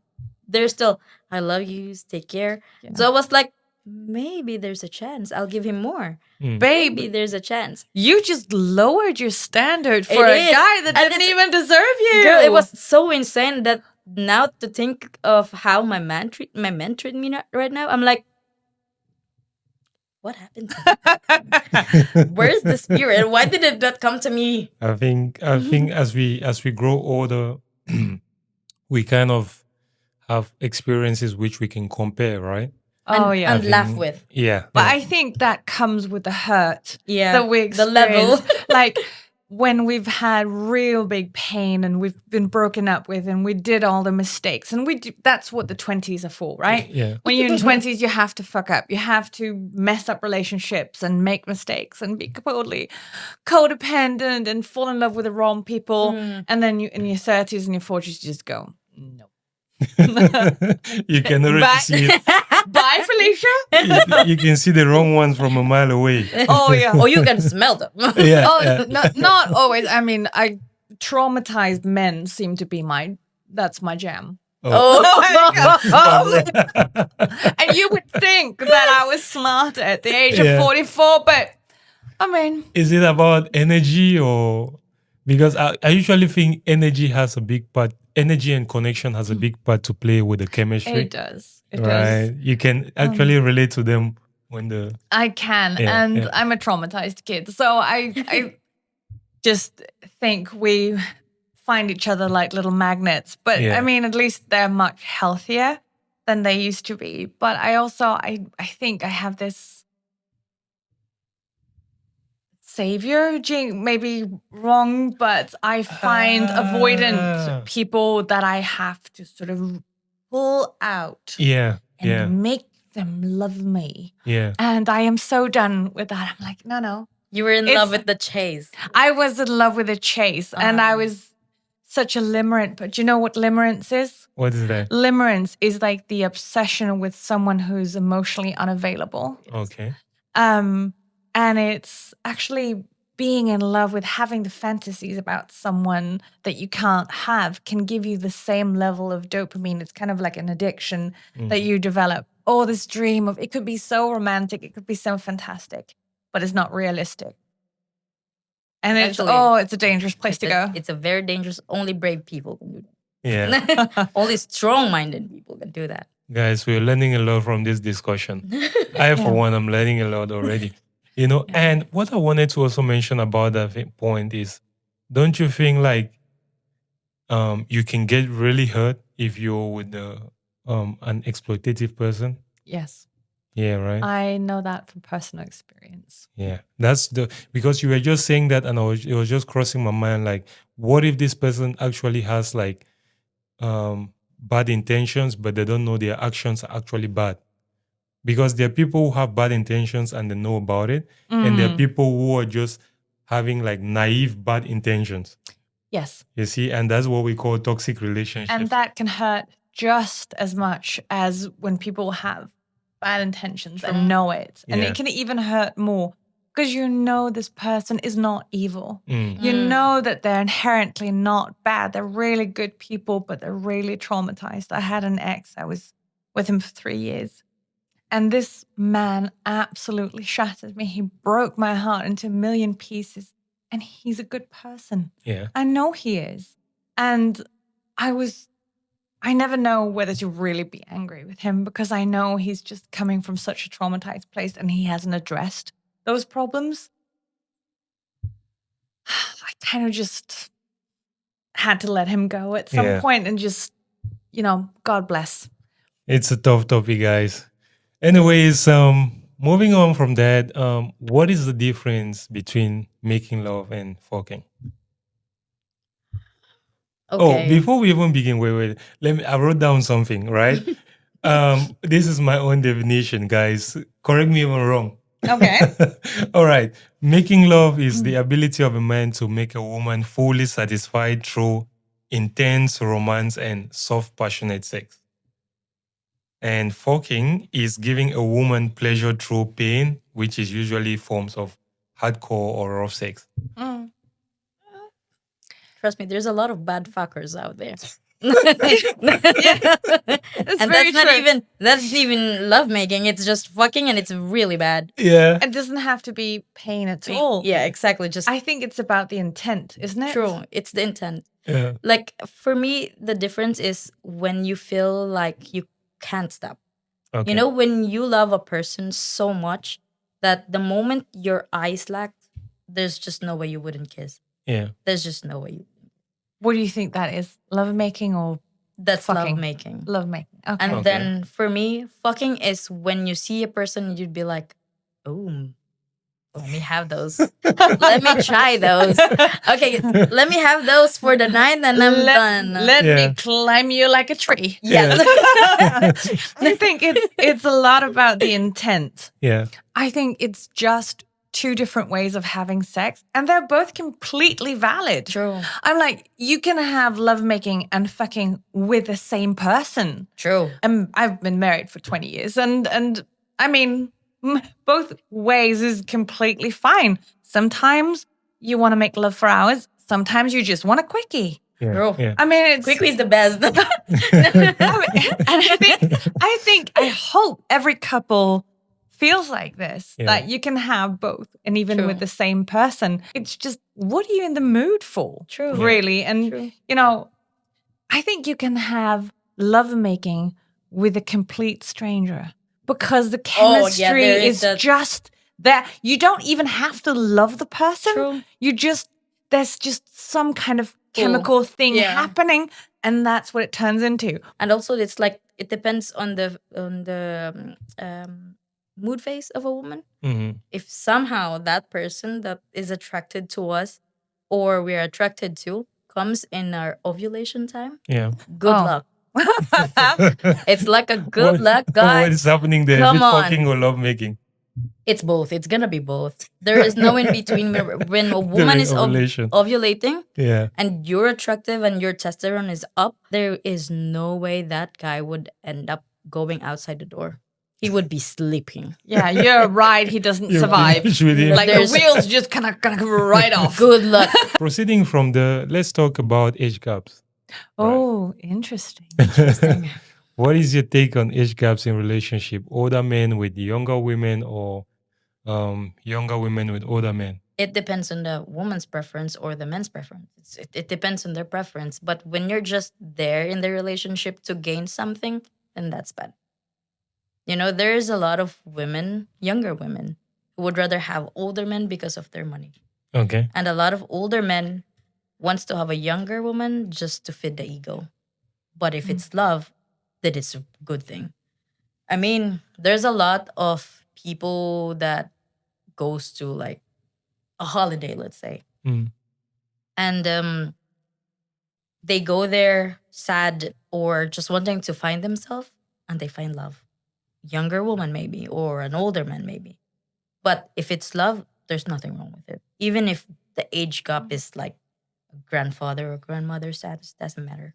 [SPEAKER 1] there's still, I love you, take care.
[SPEAKER 3] Yeah.
[SPEAKER 1] So I was like, maybe there's a chance. I'll give him more.
[SPEAKER 3] Babe,
[SPEAKER 1] Maybe there's a chance.
[SPEAKER 3] you just lowered your standard for
[SPEAKER 1] It
[SPEAKER 3] a
[SPEAKER 1] is.
[SPEAKER 3] guy that
[SPEAKER 1] And
[SPEAKER 3] didn't even deserve you.
[SPEAKER 1] Girl, it was so insane that now to think of how my man treat me right now, I'm like, what happened to me? Where's the spirit? Why did it not come to me?
[SPEAKER 2] I think as we grow older, we kind of have experiences which we can compare, right?
[SPEAKER 1] And laugh with.
[SPEAKER 2] Yeah.
[SPEAKER 3] But I think that comes with the hurt
[SPEAKER 1] Yeah,
[SPEAKER 3] that we
[SPEAKER 1] the
[SPEAKER 3] experience.
[SPEAKER 1] level.
[SPEAKER 3] Like when we've had real big pain and we've been broken up with and we did all the mistakes. And that's what the 20s are for, right?
[SPEAKER 2] Yeah.
[SPEAKER 3] When you're in 20s, you have to fuck up. You have to mess up relationships and make mistakes and be totally codependent and fall in love with the wrong people. And then you in your 30s and your 40s, you just go, no.
[SPEAKER 2] You can already see it.
[SPEAKER 3] Bye, Felicia.
[SPEAKER 2] You can see the wrong ones from a mile away.
[SPEAKER 3] Oh, yeah.
[SPEAKER 1] Or you can smell them.
[SPEAKER 2] Yeah.
[SPEAKER 3] Oh,
[SPEAKER 2] yeah.
[SPEAKER 3] not always. I mean, traumatized men seem to be that's my jam.
[SPEAKER 1] Oh.
[SPEAKER 3] And you would think that I was smarter at the age of 44, but I mean,
[SPEAKER 2] Is it about energy or because I usually think energy has a big part. Energy and connection has a big part to play with the chemistry.
[SPEAKER 3] it does. It
[SPEAKER 2] Right.
[SPEAKER 3] does.
[SPEAKER 2] You can actually relate to them when the
[SPEAKER 3] I can,
[SPEAKER 2] Yeah,
[SPEAKER 3] and
[SPEAKER 2] yeah.
[SPEAKER 3] I'm a traumatized kid, so I just think we find each other like little magnets. But
[SPEAKER 2] Yeah.
[SPEAKER 3] I mean, at least they're much healthier than they used to be. But I think I have this savior gene, maybe wrong, but I find avoidant people that I have to sort of pull out
[SPEAKER 2] yeah,
[SPEAKER 3] and
[SPEAKER 2] yeah,
[SPEAKER 3] make them love me.
[SPEAKER 2] yeah.
[SPEAKER 3] And I am so done with that. I'm like, no.
[SPEAKER 1] You were in
[SPEAKER 3] It's-
[SPEAKER 1] love with the chase.
[SPEAKER 3] I was in love with the chase and I was such a limerent. But you know what limerence is?
[SPEAKER 2] What is that?
[SPEAKER 3] Limerence is like the obsession with someone who's emotionally unavailable.
[SPEAKER 2] Okay.
[SPEAKER 3] And it's actually being in love with having the fantasies about someone that you can't have can give you the same level of dopamine. It's kind of like an addiction that you develop. Oh, this dream of it could be so romantic, it could be so fantastic, but it's not realistic. And
[SPEAKER 1] Actually,
[SPEAKER 3] it's a dangerous place to go.
[SPEAKER 1] It's a very dangerous. Only brave people can do
[SPEAKER 2] Yeah.
[SPEAKER 1] that. Only strong-minded people can do that.
[SPEAKER 2] Guys, we're learning a lot from this discussion. I, for one, I'm learning a lot already. You know, and what I wanted to also mention about that point is don't you think like you can get really hurt if you're with an exploitative person?
[SPEAKER 3] Yes.
[SPEAKER 2] Yeah, right.
[SPEAKER 3] I know that from personal experience.
[SPEAKER 2] Yeah, that's because you were just saying that, and it was just crossing my mind. Like, what if this person actually has like bad intentions, but they don't know their actions are actually bad? Because there are people who have bad intentions and they know about it, and there are people who are just having like naive bad intentions.
[SPEAKER 3] Yes.
[SPEAKER 2] You see, and that's what we call toxic relationships.
[SPEAKER 3] And that can hurt just as much as when people have bad intentions and know it. And
[SPEAKER 2] Yeah.
[SPEAKER 3] it can even hurt more because you know this person is not evil.
[SPEAKER 2] Mm.
[SPEAKER 3] You know that they're inherently not bad. They're really good people, but they're really traumatized. I had an ex. I was with him for 3 years. And this man absolutely shattered me. He broke my heart into a million pieces. And he's a good person.
[SPEAKER 2] Yeah.
[SPEAKER 3] I know he is. And I never know whether to really be angry with him because I know he's just coming from such a traumatized place and he hasn't addressed those problems. I kind of just had to let him go at some point and just, God bless.
[SPEAKER 2] It's a tough topic, guys. Anyways, moving on from that, what is the difference between making love and fucking?
[SPEAKER 1] Okay.
[SPEAKER 2] Oh, before we even begin, wait. I wrote down something, right? This is my own definition, guys. Correct me if I'm wrong.
[SPEAKER 3] Okay.
[SPEAKER 2] All right. Making love is the ability of a man to make a woman fully satisfied through intense romance and soft, passionate sex. And fucking is giving a woman pleasure through pain, which is usually forms of hardcore or rough sex.
[SPEAKER 1] Trust me, there's a lot of bad fuckers out there.
[SPEAKER 3] That's
[SPEAKER 1] And
[SPEAKER 3] very true.
[SPEAKER 1] that's not even lovemaking. It's just fucking, and it's really bad.
[SPEAKER 2] Yeah.
[SPEAKER 3] It doesn't have to be pain at all.
[SPEAKER 1] Yeah, exactly. Just
[SPEAKER 3] I think it's about the intent, isn't it?
[SPEAKER 1] true. It's the intent.
[SPEAKER 2] Yeah.
[SPEAKER 1] Like for me, the difference is when you feel like you can't stop.
[SPEAKER 2] Okay.
[SPEAKER 1] You know, when you love a person so much that the moment your eyes lacked, there's just no way you wouldn't kiss.
[SPEAKER 2] Yeah.
[SPEAKER 1] There's just no way you.
[SPEAKER 3] What do you think that is? Lovemaking or
[SPEAKER 1] That's
[SPEAKER 3] fucking?
[SPEAKER 1] lovemaking.
[SPEAKER 3] Lovemaking. Okay.
[SPEAKER 1] And
[SPEAKER 2] Okay.
[SPEAKER 1] then for me, fucking is when you see a person, you'd be like, oh, let me have those. Let me try those. Okay, let me have those for the night and I'm done.
[SPEAKER 3] Let
[SPEAKER 2] Yeah.
[SPEAKER 3] me climb you like a tree.
[SPEAKER 1] Yes.
[SPEAKER 3] I think it's a lot about the intent.
[SPEAKER 2] Yeah.
[SPEAKER 3] I think it's just two different ways of having sex, and they're both completely valid.
[SPEAKER 1] True.
[SPEAKER 3] I'm like, you can have lovemaking and fucking with the same person.
[SPEAKER 1] True.
[SPEAKER 3] I've been married for 20 years, and I mean, both ways is completely fine. Sometimes you want to make love for hours. Sometimes you just want a quickie.
[SPEAKER 2] Yeah.
[SPEAKER 1] Bro.
[SPEAKER 2] Yeah.
[SPEAKER 3] I mean, it's
[SPEAKER 1] Quickly is the best.
[SPEAKER 3] and I hope every couple feels like this,
[SPEAKER 2] Yeah.
[SPEAKER 3] that you can have both, and even
[SPEAKER 1] True.
[SPEAKER 3] with the same person. It's just, what are you in the mood for?
[SPEAKER 1] True.
[SPEAKER 3] Really. And,
[SPEAKER 1] True.
[SPEAKER 3] I think you can have lovemaking with a complete stranger because the chemistry
[SPEAKER 1] there is
[SPEAKER 3] is
[SPEAKER 1] that-
[SPEAKER 3] just there. You don't even have to love the person.
[SPEAKER 1] True.
[SPEAKER 3] There's just some kind of chemical thing
[SPEAKER 1] Yeah.
[SPEAKER 3] happening, and that's what it turns into.
[SPEAKER 1] And also, it's like it depends on the mood phase of a woman.
[SPEAKER 2] Mhm.
[SPEAKER 1] If somehow that person that is attracted to us or we're attracted to comes in our ovulation time,
[SPEAKER 2] Yeah.
[SPEAKER 1] good
[SPEAKER 3] Oh.
[SPEAKER 1] luck. It's like a good luck,
[SPEAKER 2] What
[SPEAKER 1] guys.
[SPEAKER 2] is happening there?
[SPEAKER 1] Come
[SPEAKER 2] Is it
[SPEAKER 1] on.
[SPEAKER 2] fucking or love making?
[SPEAKER 1] It's both. It's gonna be both. There is no in between. When a woman
[SPEAKER 2] During
[SPEAKER 1] is
[SPEAKER 2] ovulation.
[SPEAKER 1] ovulating
[SPEAKER 2] Yeah.
[SPEAKER 1] and you're attractive and your testosterone is up, there is no way that guy would end up going outside the door. He would be sleeping.
[SPEAKER 3] Yeah, you're right. He doesn't
[SPEAKER 2] You're
[SPEAKER 3] survive.
[SPEAKER 2] finished with him.
[SPEAKER 3] Like the
[SPEAKER 1] There's-
[SPEAKER 3] wheels just kind of go right off.
[SPEAKER 1] Good luck.
[SPEAKER 2] Proceeding from let's talk about age gaps.
[SPEAKER 3] Oh, interesting.
[SPEAKER 2] What is your take on age gaps in relationship? Older men with younger women or younger women with older men?
[SPEAKER 1] It depends on the woman's preference or the man's preference. It depends on their preference. But when you're just there in the relationship to gain something, then that's bad. There's a lot of women, younger women, who would rather have older men because of their money.
[SPEAKER 2] Okay.
[SPEAKER 1] And a lot of older men wants to have a younger woman just to feed the ego. But if it's love, then it's a good thing. I mean, there's a lot of people that goes to like a holiday, let's say,
[SPEAKER 2] Mm.
[SPEAKER 1] and they go there sad or just wanting to find themselves, and they find love. Younger woman maybe, or an older man maybe. But if it's love, there's nothing wrong with it. Even if the age gap is like a grandfather or grandmother status, doesn't matter.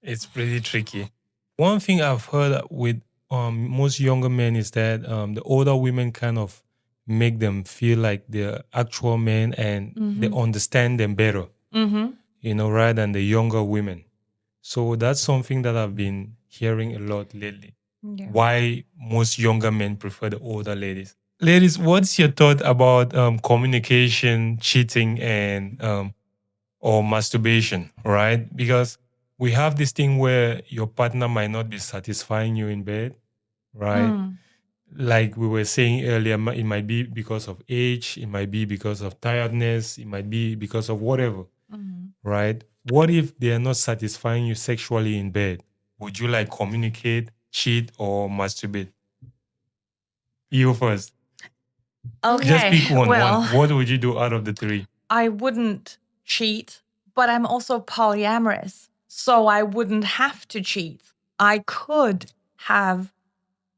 [SPEAKER 2] It's pretty tricky. One thing I've heard with most younger men is that the older women kind of make them feel like they're actual men and they understand them better, rather than the younger women. So that's something that I've been hearing a lot lately.
[SPEAKER 3] Yeah.
[SPEAKER 2] Why most younger men prefer the older ladies. Ladies, what's your thought about communication, cheating, and or masturbation, right? Because we have this thing where your partner might not be satisfying you in bed, right? Like we were saying earlier, it might be because of age, it might be because of tiredness, it might be because of whatever, right? What if they are not satisfying you sexually in bed? Would you like communicate, cheat, or masturbate? You first.
[SPEAKER 3] Okay.
[SPEAKER 2] Just pick one.
[SPEAKER 3] Well,
[SPEAKER 2] What would you do out of the three?
[SPEAKER 3] I wouldn't cheat, but I'm also polyamorous, so I wouldn't have to cheat. I could have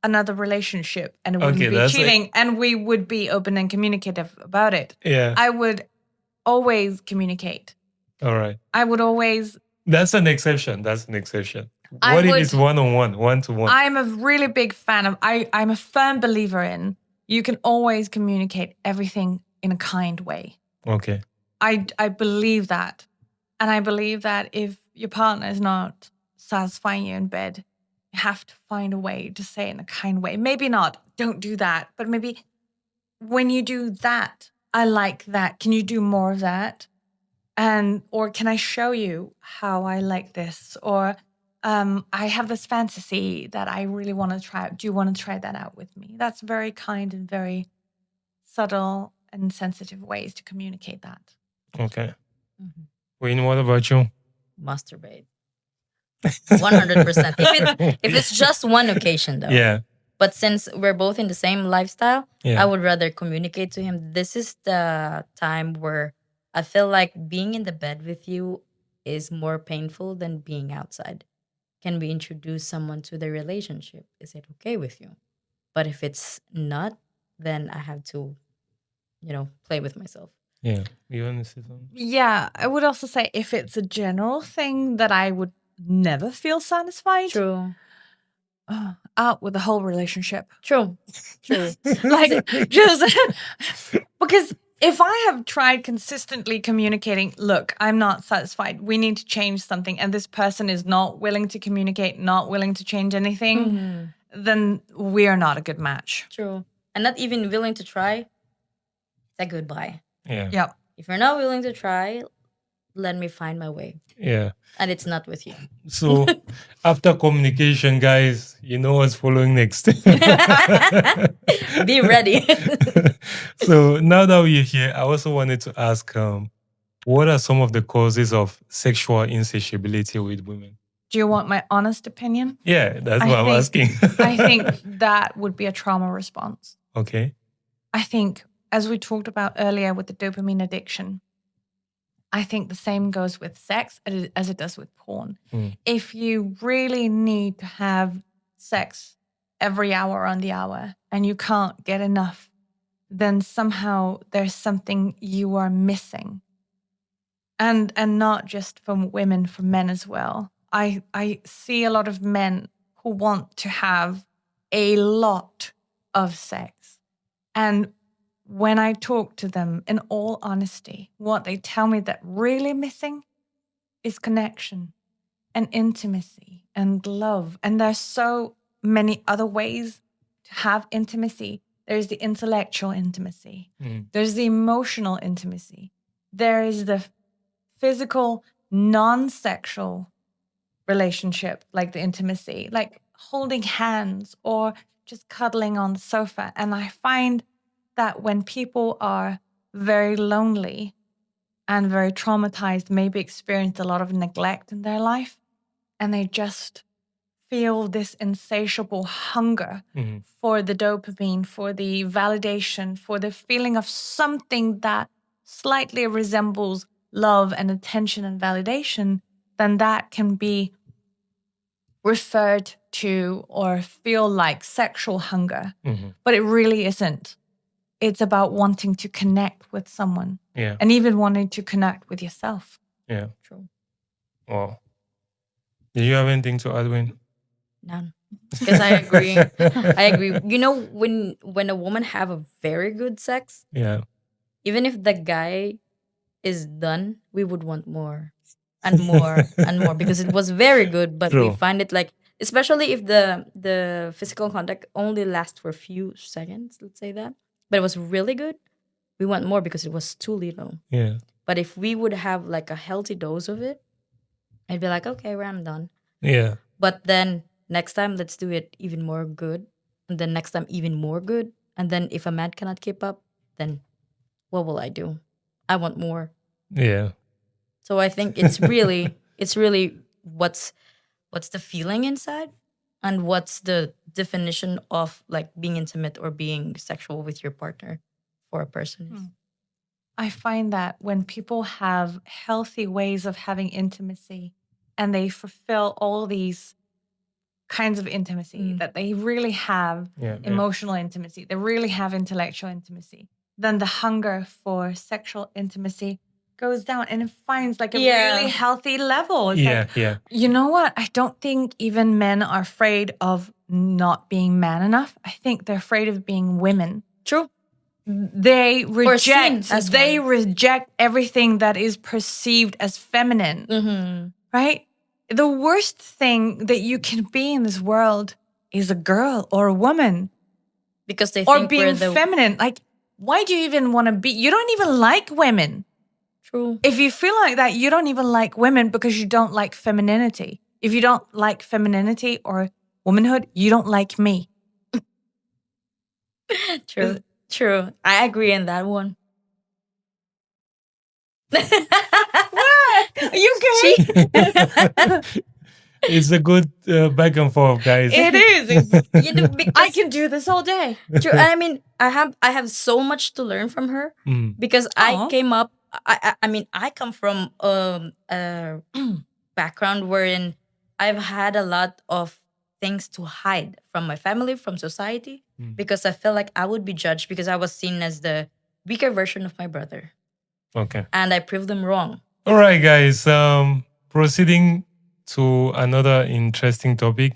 [SPEAKER 3] another relationship and it wouldn't
[SPEAKER 2] Okay,
[SPEAKER 3] be
[SPEAKER 2] that's
[SPEAKER 3] cheating, and we would be open and communicative about it.
[SPEAKER 2] Yeah.
[SPEAKER 3] I would always communicate.
[SPEAKER 2] All right.
[SPEAKER 3] I would always.
[SPEAKER 2] That's an exception. That's an exception.
[SPEAKER 3] I
[SPEAKER 2] What if
[SPEAKER 3] would-
[SPEAKER 2] it's one-on-one, one-to-one?
[SPEAKER 3] I'm a really big fan of. I'm a firm believer in. You can always communicate everything in a kind way.
[SPEAKER 2] Okay.
[SPEAKER 3] I believe that. And I believe that if your partner is not satisfying you in bed, you have to find a way to say it in a kind way. Maybe not, don't do that, but maybe when you do that, I like that. Can you do more of that? Or can I show you how I like this? Or I have this fantasy that I really want to try out. Do you want to try that out with me? That's very kind and very subtle and sensitive ways to communicate that.
[SPEAKER 2] Okay. Wayne, what about you?
[SPEAKER 1] Masturbate. 100%. If it's just one occasion though.
[SPEAKER 2] Yeah.
[SPEAKER 1] But since we're both in the same lifestyle,
[SPEAKER 2] Yeah.
[SPEAKER 1] I would rather communicate to him. This is the time where I feel like being in the bed with you is more painful than being outside. Can we introduce someone to the relationship? Is it okay with you? But if it's not, then I have to, play with myself.
[SPEAKER 2] Yeah. You want to say something?
[SPEAKER 3] Yeah, I would also say if it's a general thing that I would never feel satisfied,
[SPEAKER 1] True.
[SPEAKER 3] out with the whole relationship.
[SPEAKER 1] True.
[SPEAKER 3] Like, just because if I have tried consistently communicating, look, I'm not satisfied, we need to change something, and this person is not willing to communicate, not willing to change anything, then we are not a good match.
[SPEAKER 1] True. And not even willing to try, say goodbye.
[SPEAKER 2] Yeah.
[SPEAKER 3] Yep.
[SPEAKER 1] If you're not willing to try, let me find my way.
[SPEAKER 2] Yeah.
[SPEAKER 1] And it's not with you.
[SPEAKER 2] So after communication, guys, you know what's following next.
[SPEAKER 1] Be ready.
[SPEAKER 2] So now that we're here, I also wanted to ask, what are some of the causes of sexual insatiability with women?
[SPEAKER 3] Do you want my honest opinion?
[SPEAKER 2] Yeah, that's
[SPEAKER 3] I
[SPEAKER 2] what I'm
[SPEAKER 3] think-
[SPEAKER 2] asking.
[SPEAKER 3] I think that would be a trauma response.
[SPEAKER 2] Okay.
[SPEAKER 3] I think, as we talked about earlier with the dopamine addiction, I think the same goes with sex as it does with porn. If you really need to have sex every hour on the hour and you can't get enough, then somehow there's something you are missing. And not just for women, for men as well. I see a lot of men who want to have a lot of sex. And when I talk to them, in all honesty, what they tell me that really missing is connection and intimacy and love. And there's so many other ways to have intimacy. There's the intellectual intimacy. There's the emotional intimacy. There is the physical, non-sexual relationship, like the intimacy, like holding hands or just cuddling on the sofa. And I find that when people are very lonely and very traumatized, maybe experienced a lot of neglect in their life, and they just feel this insatiable hunger for the dopamine, for the validation, for the feeling of something that slightly resembles love and attention and validation, then that can be referred to or feel like sexual hunger. But it really isn't. It's about wanting to connect with someone.
[SPEAKER 2] Yeah.
[SPEAKER 3] And even wanting to connect with yourself.
[SPEAKER 2] Yeah.
[SPEAKER 1] True.
[SPEAKER 2] Wow. Do you have anything to add, Wyn?
[SPEAKER 1] None. Because I agree. I agree. You know, when a woman have a very good sex,
[SPEAKER 2] Yeah.
[SPEAKER 1] even if the guy is done, we would want more and more and more because it was very good. But we
[SPEAKER 2] True.
[SPEAKER 1] find it like, especially if the physical contact only lasts for a few seconds, let's say that, but it was really good, we want more because it was too little.
[SPEAKER 2] Yeah.
[SPEAKER 1] But if we would have like a healthy dose of it, I'd be like, okay, well, I'm done.
[SPEAKER 2] Yeah.
[SPEAKER 1] But then next time, let's do it even more good. And then next time, even more good. And then if a man cannot keep up, then what will I do? I want more.
[SPEAKER 2] Yeah.
[SPEAKER 1] So I think it's really what's the feeling inside and what's the definition of like being intimate or being sexual with your partner for a person is.
[SPEAKER 3] I find that when people have healthy ways of having intimacy and they fulfill all these kinds of intimacy, that they really have emotional intimacy, they really have intellectual intimacy, then the hunger for sexual intimacy goes down and it finds like a really healthy level. It's like, you know what? I don't think even men are afraid of not being man enough. I think they're afraid of being women.
[SPEAKER 1] True.
[SPEAKER 3] They reject
[SPEAKER 1] as
[SPEAKER 3] reject everything that is perceived as feminine. Right? The worst thing that you can be in this world is a girl or a woman.
[SPEAKER 1] Because they
[SPEAKER 3] or
[SPEAKER 1] think
[SPEAKER 3] being
[SPEAKER 1] we're the
[SPEAKER 3] feminine. Like, why do you even want to be? You don't even like women.
[SPEAKER 1] True.
[SPEAKER 3] If you feel like that, you don't even like women because you don't like femininity. If you don't like femininity or womanhood, you don't like me.
[SPEAKER 1] True. True. I agree in that one.
[SPEAKER 3] What? Are you okay?
[SPEAKER 2] It's a good back and forth, guys.
[SPEAKER 3] It is.
[SPEAKER 1] You know, because
[SPEAKER 3] I can do this all day.
[SPEAKER 1] True. I mean, I have so much to learn from her because I came up. I mean, I come from a background wherein I've had a lot of things to hide from my family, from society, because I felt like I would be judged because I was seen as the weaker version of my brother.
[SPEAKER 2] Okay.
[SPEAKER 1] And I proved them wrong.
[SPEAKER 2] All right, guys. Proceeding to another interesting topic.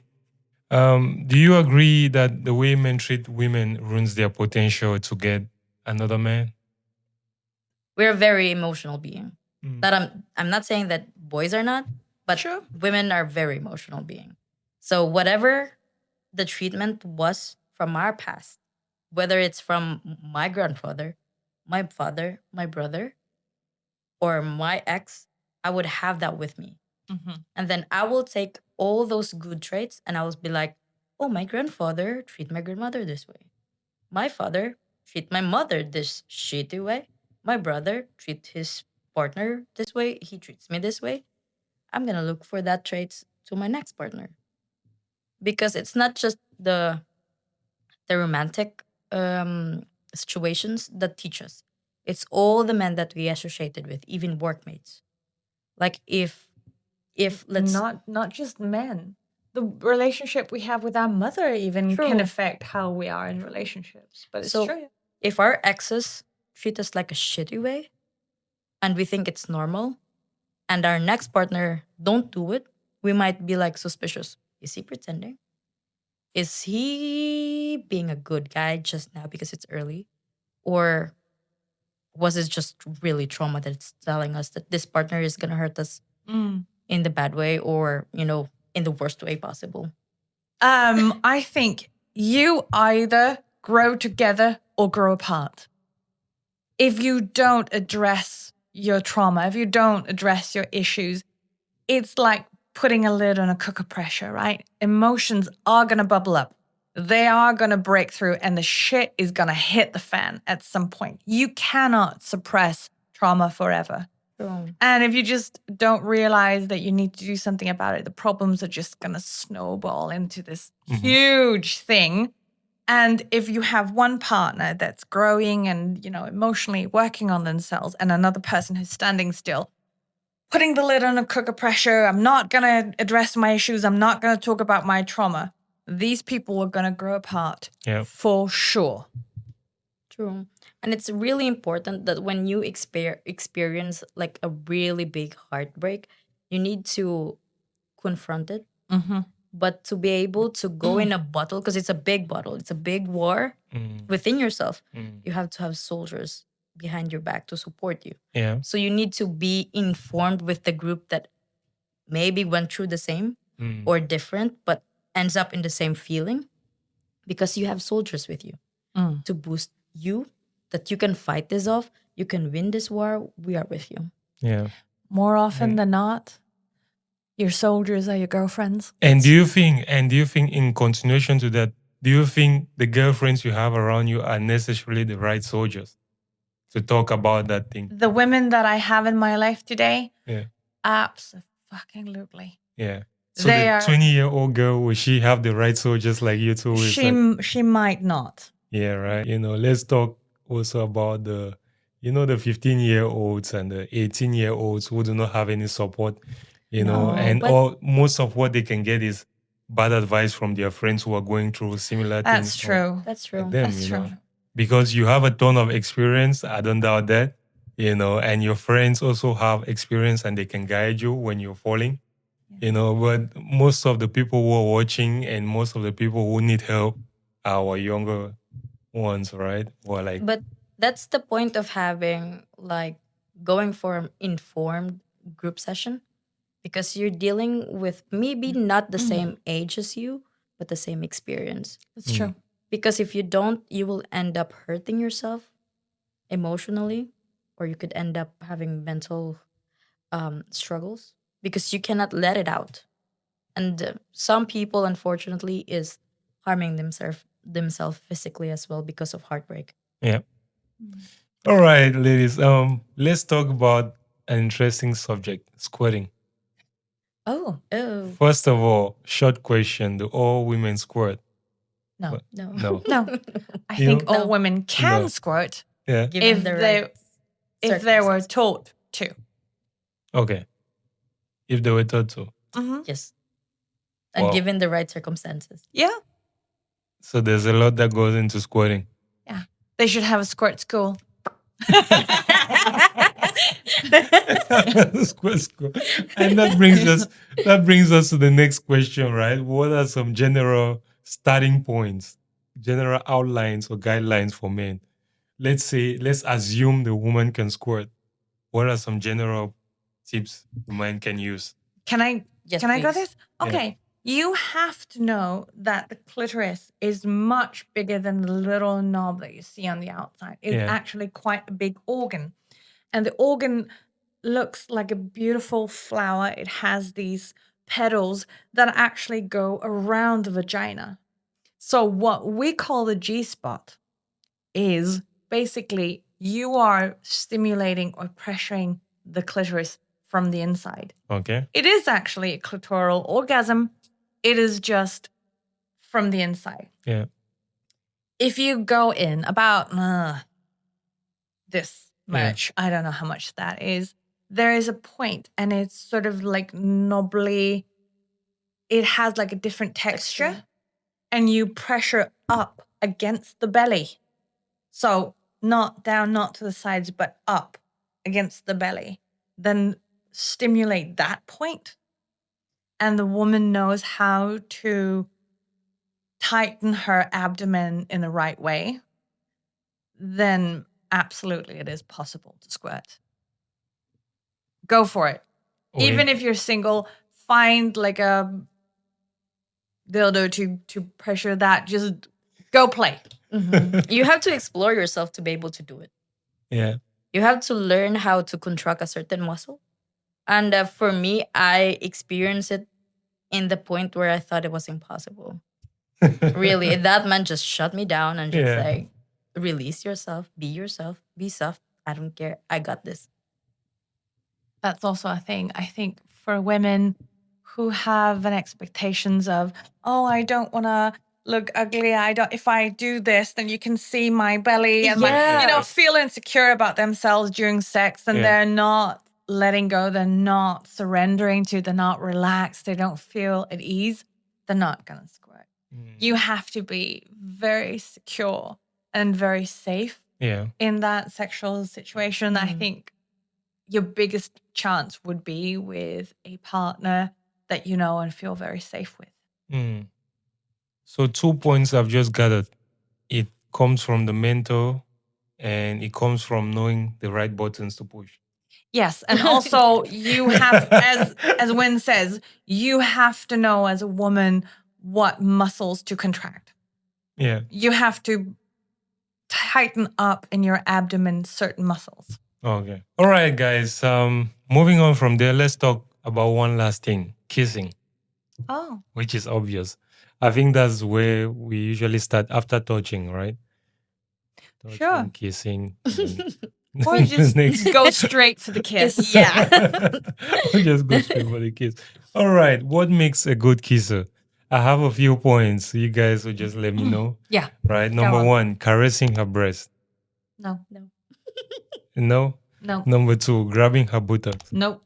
[SPEAKER 2] Do you agree that the way men treat women ruins their potential to get another man?
[SPEAKER 1] We're a very emotional being. That I'm not saying that boys are not, but women are very emotional being. So whatever the treatment was from our past, whether it's from my grandfather, my father, my brother, or my ex, I would have that with me. And then I will take all those good traits and I will be like, oh, my grandfather treat my grandmother this way. My father treat my mother this shitty way. My brother treat his partner this way. He treats me this way. I'm going to look for that traits to my next partner. Because it's not just the romantic situations that teach us. It's all the men that we associated with, even workmates. Like if let's
[SPEAKER 3] not just men. The relationship we have with our mother even can affect how we are in relationships. But it's true.
[SPEAKER 1] If our exes treat us like a shitty way and we think it's normal and our next partner don't do it, we might be like suspicious. Is he pretending? Is he being a good guy just now because it's early? Or was it just really trauma that's telling us that this partner is going to hurt us in the bad way or, in the worst way possible?
[SPEAKER 3] I think you either grow together or grow apart. If you don't address your trauma, if you don't address your issues, it's like putting a lid on a cooker pressure, right? Emotions are going to bubble up. They are going to break through and the shit is going to hit the fan at some point. You cannot suppress trauma forever.
[SPEAKER 1] True.
[SPEAKER 3] And if you just don't realize that you need to do something about it, the problems are just going to snowball into this huge thing. And if you have one partner that's growing and, emotionally working on themselves and another person who's standing still, putting the lid on a cooker pressure, I'm not going to address my issues, I'm not going to talk about my trauma, these people are going to grow apart for sure.
[SPEAKER 1] True. And it's really important that when you experience like a really big heartbreak, you need to confront it. But to be able to go in a battle, because it's a big battle, it's a big war within yourself, you have to have soldiers behind your back to support you.
[SPEAKER 2] Yeah.
[SPEAKER 1] So you need to be informed with the group that maybe went through the same or different, but ends up in the same feeling, because you have soldiers with you to boost you, that you can fight this off, you can win this war, we are with you.
[SPEAKER 2] Yeah.
[SPEAKER 3] More often than not, your soldiers are your girlfriends.
[SPEAKER 2] And do you think in continuation to that, do you think the girlfriends you have around you are necessarily the right soldiers to talk about that thing?
[SPEAKER 3] The women that I have in my life today,
[SPEAKER 2] Yeah.
[SPEAKER 3] absolutely.
[SPEAKER 2] Yeah. So
[SPEAKER 3] They
[SPEAKER 2] the
[SPEAKER 3] are-
[SPEAKER 2] 20-year-old girl, will she have the right soldiers like you two? It's like-
[SPEAKER 3] She might not.
[SPEAKER 2] yeah, right. Let's talk also about the 15-year-olds and the 18-year-olds who do not have any support,
[SPEAKER 1] No,
[SPEAKER 2] and
[SPEAKER 1] but-
[SPEAKER 2] most of what they can get is bad advice from their friends who are going through similar things.
[SPEAKER 3] That's true.
[SPEAKER 1] That's true.
[SPEAKER 2] Like them,
[SPEAKER 3] That's true.
[SPEAKER 2] because you have a ton of experience. I don't doubt that, and your friends also have experience and they can guide you when you're falling, but most of the people who are watching and most of the people who need help are our younger ones, right? Or like,
[SPEAKER 1] But that's the point of having like going for an informed group session, because you're dealing with maybe not the same age as you, but the same experience.
[SPEAKER 3] That's true.
[SPEAKER 1] Because if you don't, you will end up hurting yourself emotionally, or you could end up having mental struggles because you cannot let it out. And some people, unfortunately, is harming themselves physically as well because of heartbreak.
[SPEAKER 2] yeah. All right, ladies. Let's talk about an interesting subject: squirting.
[SPEAKER 3] Oh,
[SPEAKER 1] Oh,
[SPEAKER 2] First of all, short question: do all women squirt?
[SPEAKER 3] no.
[SPEAKER 1] no.
[SPEAKER 2] No.
[SPEAKER 3] No. I
[SPEAKER 2] You-
[SPEAKER 3] think all
[SPEAKER 1] No.
[SPEAKER 3] women can
[SPEAKER 2] No.
[SPEAKER 3] squirt
[SPEAKER 2] Yeah.
[SPEAKER 1] Given
[SPEAKER 3] if
[SPEAKER 1] the
[SPEAKER 3] they
[SPEAKER 1] right
[SPEAKER 3] if they were
[SPEAKER 1] circumstances.
[SPEAKER 3] taught to.
[SPEAKER 2] Okay. If they were taught to.
[SPEAKER 1] Yes. And
[SPEAKER 2] Wow.
[SPEAKER 1] given the right circumstances.
[SPEAKER 3] Yeah.
[SPEAKER 2] So there's a lot that goes into squirting.
[SPEAKER 3] They should have a squirt school.
[SPEAKER 2] Squirt. And that brings us to the next question, right? What are some general starting points, general outlines or guidelines for men? Let's assume the woman can squirt. What are some general tips the man can use?
[SPEAKER 3] Can I
[SPEAKER 1] Yes,
[SPEAKER 3] Can I go
[SPEAKER 1] please.
[SPEAKER 3] this? Okay. You have to know that the clitoris is much bigger than the little knob that you see on the outside. It's
[SPEAKER 2] Yeah.
[SPEAKER 3] actually quite a big organ. And the organ looks like a beautiful flower. It has these petals that actually go around the vagina. So, what we call the G spot is basically you are stimulating or pressuring the clitoris from the inside.
[SPEAKER 2] Okay.
[SPEAKER 3] It is actually a clitoral orgasm. It is just from the inside.
[SPEAKER 2] Yeah.
[SPEAKER 3] If you go in about this
[SPEAKER 2] Yeah.
[SPEAKER 3] much, I don't know how much that is, there is a point and it's sort of like knobbly. It has like a different texture and you pressure up against the belly. So not down, not to the sides, but up against the belly. Then stimulate that point, and the woman knows how to tighten her abdomen in the right way, then absolutely it is possible to squirt. Go for it. Even if you're single, find like a dildo to pressure that. Just go play.
[SPEAKER 1] You have to explore yourself to be able to do it.
[SPEAKER 2] Yeah.
[SPEAKER 1] You have to learn how to contract a certain muscle. And for me, I experienced it in the point where I thought it was impossible. Really, that man just shut me down and just
[SPEAKER 2] Yeah.
[SPEAKER 1] like, release yourself, be soft. I don't care. I got this.
[SPEAKER 3] That's also a thing. I think for women who have an expectations of, oh, I don't want to look ugly. If I do this, then you can see my belly and
[SPEAKER 1] Yeah.
[SPEAKER 3] feel insecure about themselves during sex, and
[SPEAKER 2] Yeah.
[SPEAKER 3] they're not letting go. They're not surrendering to, they're not relaxed. They don't feel at ease. They're not going to squirt. You have to be very secure and very safe
[SPEAKER 2] Yeah.
[SPEAKER 3] in that sexual situation. I think your biggest chance would be with a partner that you know and feel very safe with.
[SPEAKER 2] Mm. So 2 points I've just gathered. It comes from the mentor and it comes from knowing the right buttons to push.
[SPEAKER 3] Yes, and also you have, as Wyn says, you have to know as a woman what muscles to contract.
[SPEAKER 2] Yeah.
[SPEAKER 3] You have to tighten up in your abdomen certain muscles.
[SPEAKER 2] Okay. All right, guys. Moving on from there, let's talk about one last thing, kissing,
[SPEAKER 3] Oh,
[SPEAKER 2] which is obvious. I think that's where we usually start after touching, right? Touching,
[SPEAKER 3] Sure.
[SPEAKER 2] kissing. and then
[SPEAKER 3] Or
[SPEAKER 2] the
[SPEAKER 3] just
[SPEAKER 2] next-
[SPEAKER 3] go straight for the kiss.
[SPEAKER 1] Yeah.
[SPEAKER 2] Or just go straight for the kiss. All right. What makes a good kisser? I have a few points. You guys will just let me know.
[SPEAKER 3] Yeah.
[SPEAKER 2] Right. Number
[SPEAKER 3] on.
[SPEAKER 2] 1, caressing her breast.
[SPEAKER 3] No.
[SPEAKER 2] No.
[SPEAKER 3] No.
[SPEAKER 2] Number 2, grabbing her buttocks.
[SPEAKER 3] Nope.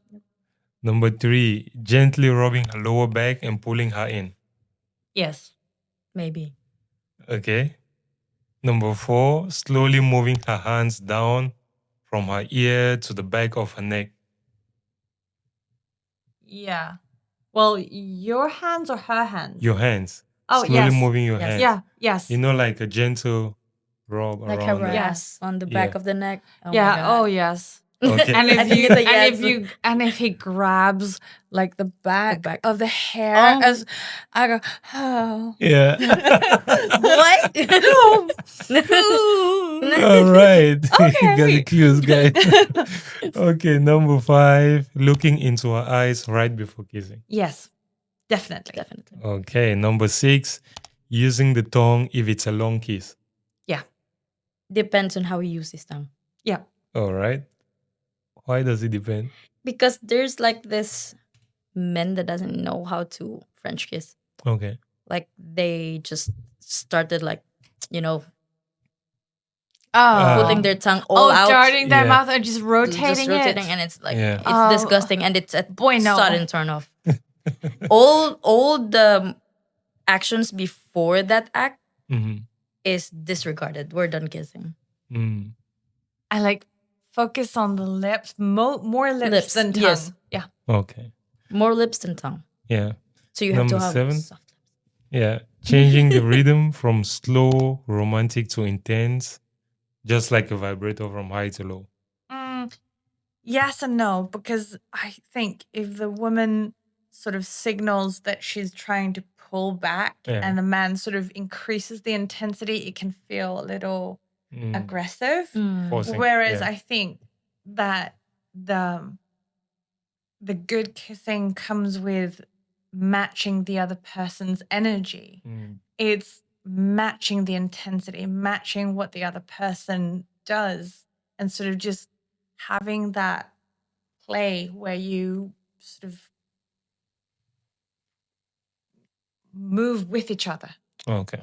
[SPEAKER 2] Number 3, gently rubbing her lower back and pulling her in.
[SPEAKER 3] Yes.
[SPEAKER 1] Maybe.
[SPEAKER 2] Okay. Number 4, slowly moving her hands down from her ear to the back of her neck.
[SPEAKER 3] Yeah. Well, your hands or her hands?
[SPEAKER 2] Your hands.
[SPEAKER 3] Oh,
[SPEAKER 2] slowly
[SPEAKER 3] yes.
[SPEAKER 2] moving your
[SPEAKER 1] Yes.
[SPEAKER 2] hands.
[SPEAKER 3] Yeah. Yes.
[SPEAKER 2] You know, like a gentle rub
[SPEAKER 1] Like
[SPEAKER 2] around
[SPEAKER 1] harass
[SPEAKER 3] Yes.
[SPEAKER 1] on the back
[SPEAKER 2] Yeah.
[SPEAKER 1] of the neck. Oh my
[SPEAKER 3] yeah.
[SPEAKER 1] God.
[SPEAKER 3] Oh, yes.
[SPEAKER 2] Okay.
[SPEAKER 3] And
[SPEAKER 1] I
[SPEAKER 3] if
[SPEAKER 1] think
[SPEAKER 3] you
[SPEAKER 1] it's a yes.
[SPEAKER 3] and if he grabs like the back,
[SPEAKER 1] back.
[SPEAKER 3] of the hair,
[SPEAKER 1] Oh.
[SPEAKER 3] as I go, oh,
[SPEAKER 2] Yeah.
[SPEAKER 1] What?
[SPEAKER 2] All right. You got the
[SPEAKER 3] Okay.
[SPEAKER 2] clues, guys. Okay, number 5, looking into her eyes right before kissing.
[SPEAKER 3] yes, definitely.
[SPEAKER 1] Definitely.
[SPEAKER 2] Okay, number 6, using the tongue if it's a long kiss.
[SPEAKER 1] Depends on how he uses his tongue.
[SPEAKER 3] Yeah.
[SPEAKER 2] All right. Why does it depend?
[SPEAKER 1] Because there's like this men that doesn't know how to French kiss.
[SPEAKER 2] Okay.
[SPEAKER 1] Like they just started like,
[SPEAKER 3] Oh,
[SPEAKER 1] putting their tongue all out.
[SPEAKER 3] darting their
[SPEAKER 2] Yeah.
[SPEAKER 3] mouth and just rotating,
[SPEAKER 1] just rotating
[SPEAKER 3] it.
[SPEAKER 1] and it's like
[SPEAKER 2] Yeah.
[SPEAKER 1] it's
[SPEAKER 3] Oh.
[SPEAKER 1] disgusting and it's a
[SPEAKER 3] Boy, no.
[SPEAKER 1] sudden turn off. all the actions before that act
[SPEAKER 2] Mm-hmm.
[SPEAKER 1] is disregarded. We're done kissing.
[SPEAKER 2] Mm.
[SPEAKER 3] I like focus on the lips, more lips,
[SPEAKER 1] Lips,
[SPEAKER 3] than tongue.
[SPEAKER 1] yes.
[SPEAKER 3] Yeah.
[SPEAKER 2] Okay.
[SPEAKER 1] More lips than tongue.
[SPEAKER 2] Yeah.
[SPEAKER 1] So you have to
[SPEAKER 2] Number
[SPEAKER 1] have
[SPEAKER 2] 7?
[SPEAKER 1] soft lips.
[SPEAKER 2] Yeah. Changing the rhythm from slow, romantic to intense, just like a vibrator from high to low.
[SPEAKER 3] Yes and no, because I think if the woman sort of signals that she's trying to pull back
[SPEAKER 2] Yeah.
[SPEAKER 3] and the man sort of increases the intensity, it can feel a little aggressive.
[SPEAKER 2] Forcing.
[SPEAKER 3] Whereas
[SPEAKER 2] Yeah.
[SPEAKER 3] I think that the good kissing comes with matching the other person's energy. It's matching the intensity, matching what the other person does, and sort of just having that play where you sort of move with each other.
[SPEAKER 2] Okay.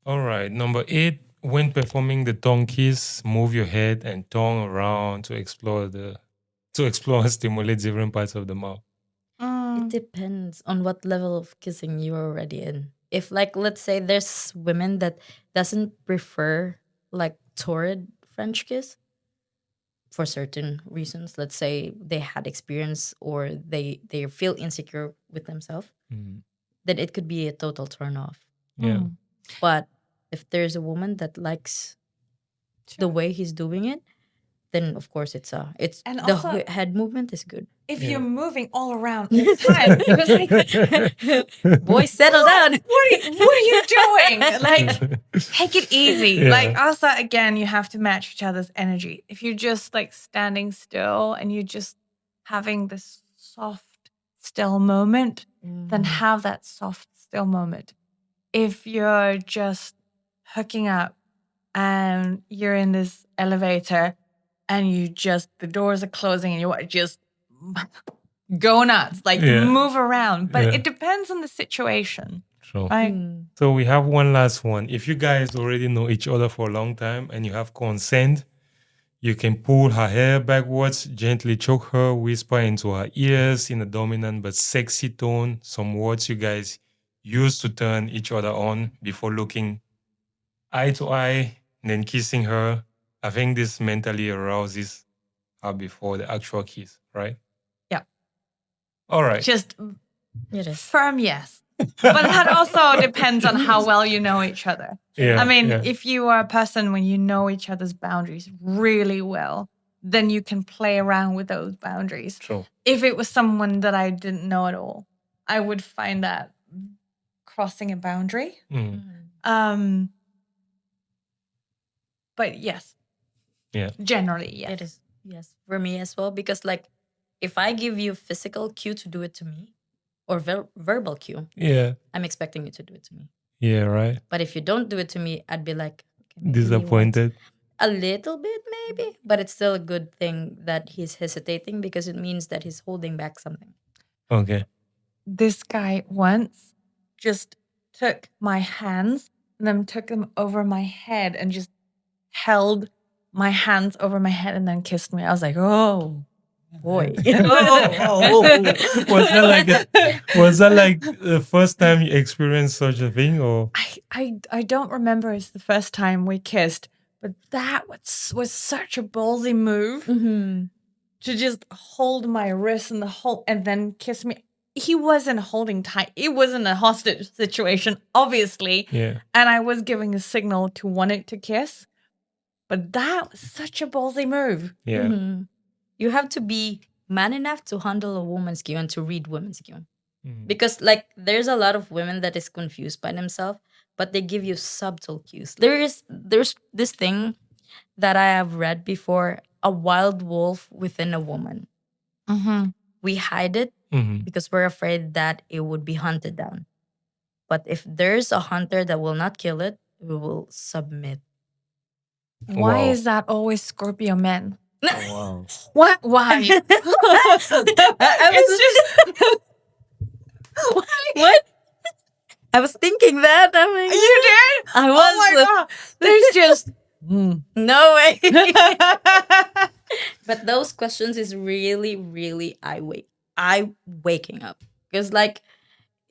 [SPEAKER 2] All right. Number 8, when performing the tongue kiss, move your head and tongue around to explore and stimulate different parts of the mouth.
[SPEAKER 1] It depends on what level of kissing you're already in. If like let's say there's women that doesn't prefer like torrid French kiss for certain reasons. Let's say they had experience or they feel insecure with themselves, then it could be a total turn off.
[SPEAKER 2] Yeah.
[SPEAKER 1] But if there's a woman that likes the way he's doing it, then of course it's
[SPEAKER 3] And
[SPEAKER 1] the
[SPEAKER 3] also-
[SPEAKER 1] head movement is good.
[SPEAKER 3] If
[SPEAKER 2] Yeah.
[SPEAKER 3] you're moving all around all the time, it was like,
[SPEAKER 1] Boy, settle down.
[SPEAKER 3] what are you doing? Like, take it easy.
[SPEAKER 2] Yeah.
[SPEAKER 3] Like, also, again, you have to match each other's energy. If you're just like standing still and you're just having this soft, still moment, then have that soft, still moment. If you're just hooking up and you're in this elevator and the doors are closing and you just go nuts, like
[SPEAKER 2] Yeah.
[SPEAKER 3] move around. But
[SPEAKER 2] Yeah.
[SPEAKER 3] it depends on the situation,
[SPEAKER 2] True.
[SPEAKER 3] right?
[SPEAKER 2] So we have one last one. If you guys already know each other for a long time and you have consent, you can pull her hair backwards, gently choke her, whisper into her ears in a dominant but sexy tone some words you guys use to turn each other on before looking eye to eye and then kissing her. I think this mentally arouses her before the actual kiss, right?
[SPEAKER 3] Yeah.
[SPEAKER 2] All right.
[SPEAKER 3] Just
[SPEAKER 1] It is.
[SPEAKER 3] firm yes. But that also depends on how well you know each other.
[SPEAKER 2] Yeah,
[SPEAKER 3] I mean,
[SPEAKER 2] yeah.
[SPEAKER 3] if you are a person when you know each other's boundaries really well, then you can play around with those boundaries.
[SPEAKER 2] True.
[SPEAKER 3] If it was someone that I didn't know at all, I would find that crossing a boundary. But yes.
[SPEAKER 2] Yeah.
[SPEAKER 3] Generally, yes.
[SPEAKER 1] It is. Yes. For me as well. Because like if I give you physical cue to do it to me or verbal cue,
[SPEAKER 2] Yeah.
[SPEAKER 1] I'm expecting you to do it to me.
[SPEAKER 2] Yeah, right.
[SPEAKER 1] But if you don't do it to me, I'd be like, okay, maybe he wants
[SPEAKER 2] Disappointed.
[SPEAKER 1] a little bit maybe, but it's still a good thing that he's hesitating because it means that he's holding back something.
[SPEAKER 2] Okay.
[SPEAKER 3] This guy once just took my hands and then took them over my head and just held my hands over my head and then kissed me. I was like, oh boy.
[SPEAKER 2] Was that like the first time you experienced such a thing, or
[SPEAKER 3] I don't remember it's the first time we kissed, but that was such a ballsy move to just hold my wrist and then kiss me. He wasn't holding tight. It wasn't a hostage situation, obviously.
[SPEAKER 2] yeah,
[SPEAKER 3] And I was giving a signal to want it to kiss. But that was such a ballsy move.
[SPEAKER 2] yeah,
[SPEAKER 1] You have to be man enough to handle a woman's cue and to read women's cue.
[SPEAKER 2] Mhm.
[SPEAKER 1] Because like there's a lot of women that is confused by themselves, but they give you subtle cues. There's this thing that I have read before, a wild wolf within a woman. We hide it
[SPEAKER 2] Mhm.
[SPEAKER 1] because we're afraid that it would be hunted down. But if there's a hunter that will not kill it, we will submit.
[SPEAKER 3] Why
[SPEAKER 2] Wow.
[SPEAKER 3] is that always Scorpio men?
[SPEAKER 2] Wow.
[SPEAKER 3] What? Why? It's just
[SPEAKER 1] What? I was thinking that. I'm like,
[SPEAKER 3] you did.
[SPEAKER 1] I was.
[SPEAKER 3] Oh my god! There's just
[SPEAKER 1] No way. But those questions is really, really eye waking up because like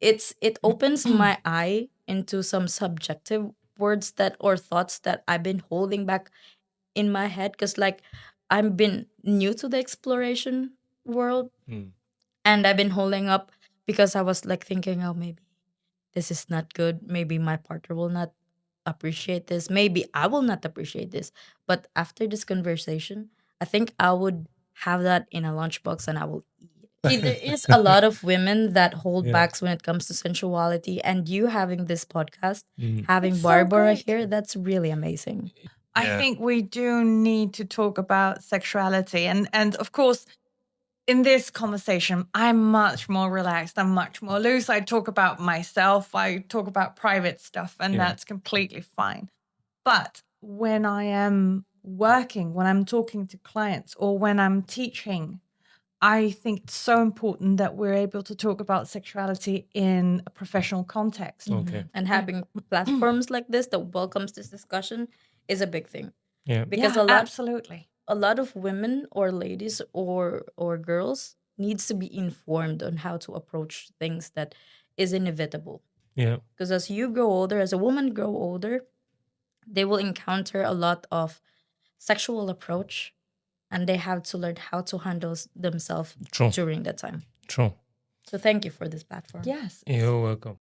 [SPEAKER 1] it opens my eye into some subjective words that or thoughts that I've been holding back in my head because like I've been new to the exploration world and I've been holding up because I was like thinking, oh, maybe this is not good. Maybe my partner will not appreciate this. Maybe I will not appreciate this. But after this conversation, I think I would have that in a lunchbox and I will eat it. See, there is a lot of women that hold
[SPEAKER 2] Yeah.
[SPEAKER 1] backs when it comes to sensuality. And you having this podcast,
[SPEAKER 2] Mm.
[SPEAKER 1] having
[SPEAKER 3] It's so
[SPEAKER 1] Barbara
[SPEAKER 3] great.
[SPEAKER 1] here, that's really amazing.
[SPEAKER 3] I
[SPEAKER 2] Yeah.
[SPEAKER 3] think we do need to talk about sexuality. And of course, in this conversation, I'm much more relaxed. I'm much more loose. I talk about myself. I talk about private stuff, and
[SPEAKER 2] Yeah.
[SPEAKER 3] that's completely fine. But when I am working, when I'm talking to clients, or when I'm teaching, I think it's so important that we're able to talk about sexuality in a professional context.
[SPEAKER 2] Okay.
[SPEAKER 1] And having platforms like this that welcomes this discussion is a big thing.
[SPEAKER 2] Yeah.
[SPEAKER 1] Because
[SPEAKER 3] Yeah, absolutely.
[SPEAKER 1] a lot of women or ladies or girls needs to be informed on how to approach things that is inevitable.
[SPEAKER 2] Yeah.
[SPEAKER 1] Because as you grow older, as a woman grow older, they will encounter a lot of sexual approach and they have to learn how to handle themselves
[SPEAKER 2] True.
[SPEAKER 1] during that time.
[SPEAKER 2] True.
[SPEAKER 1] So thank you for this platform.
[SPEAKER 3] Yes.
[SPEAKER 2] You're welcome.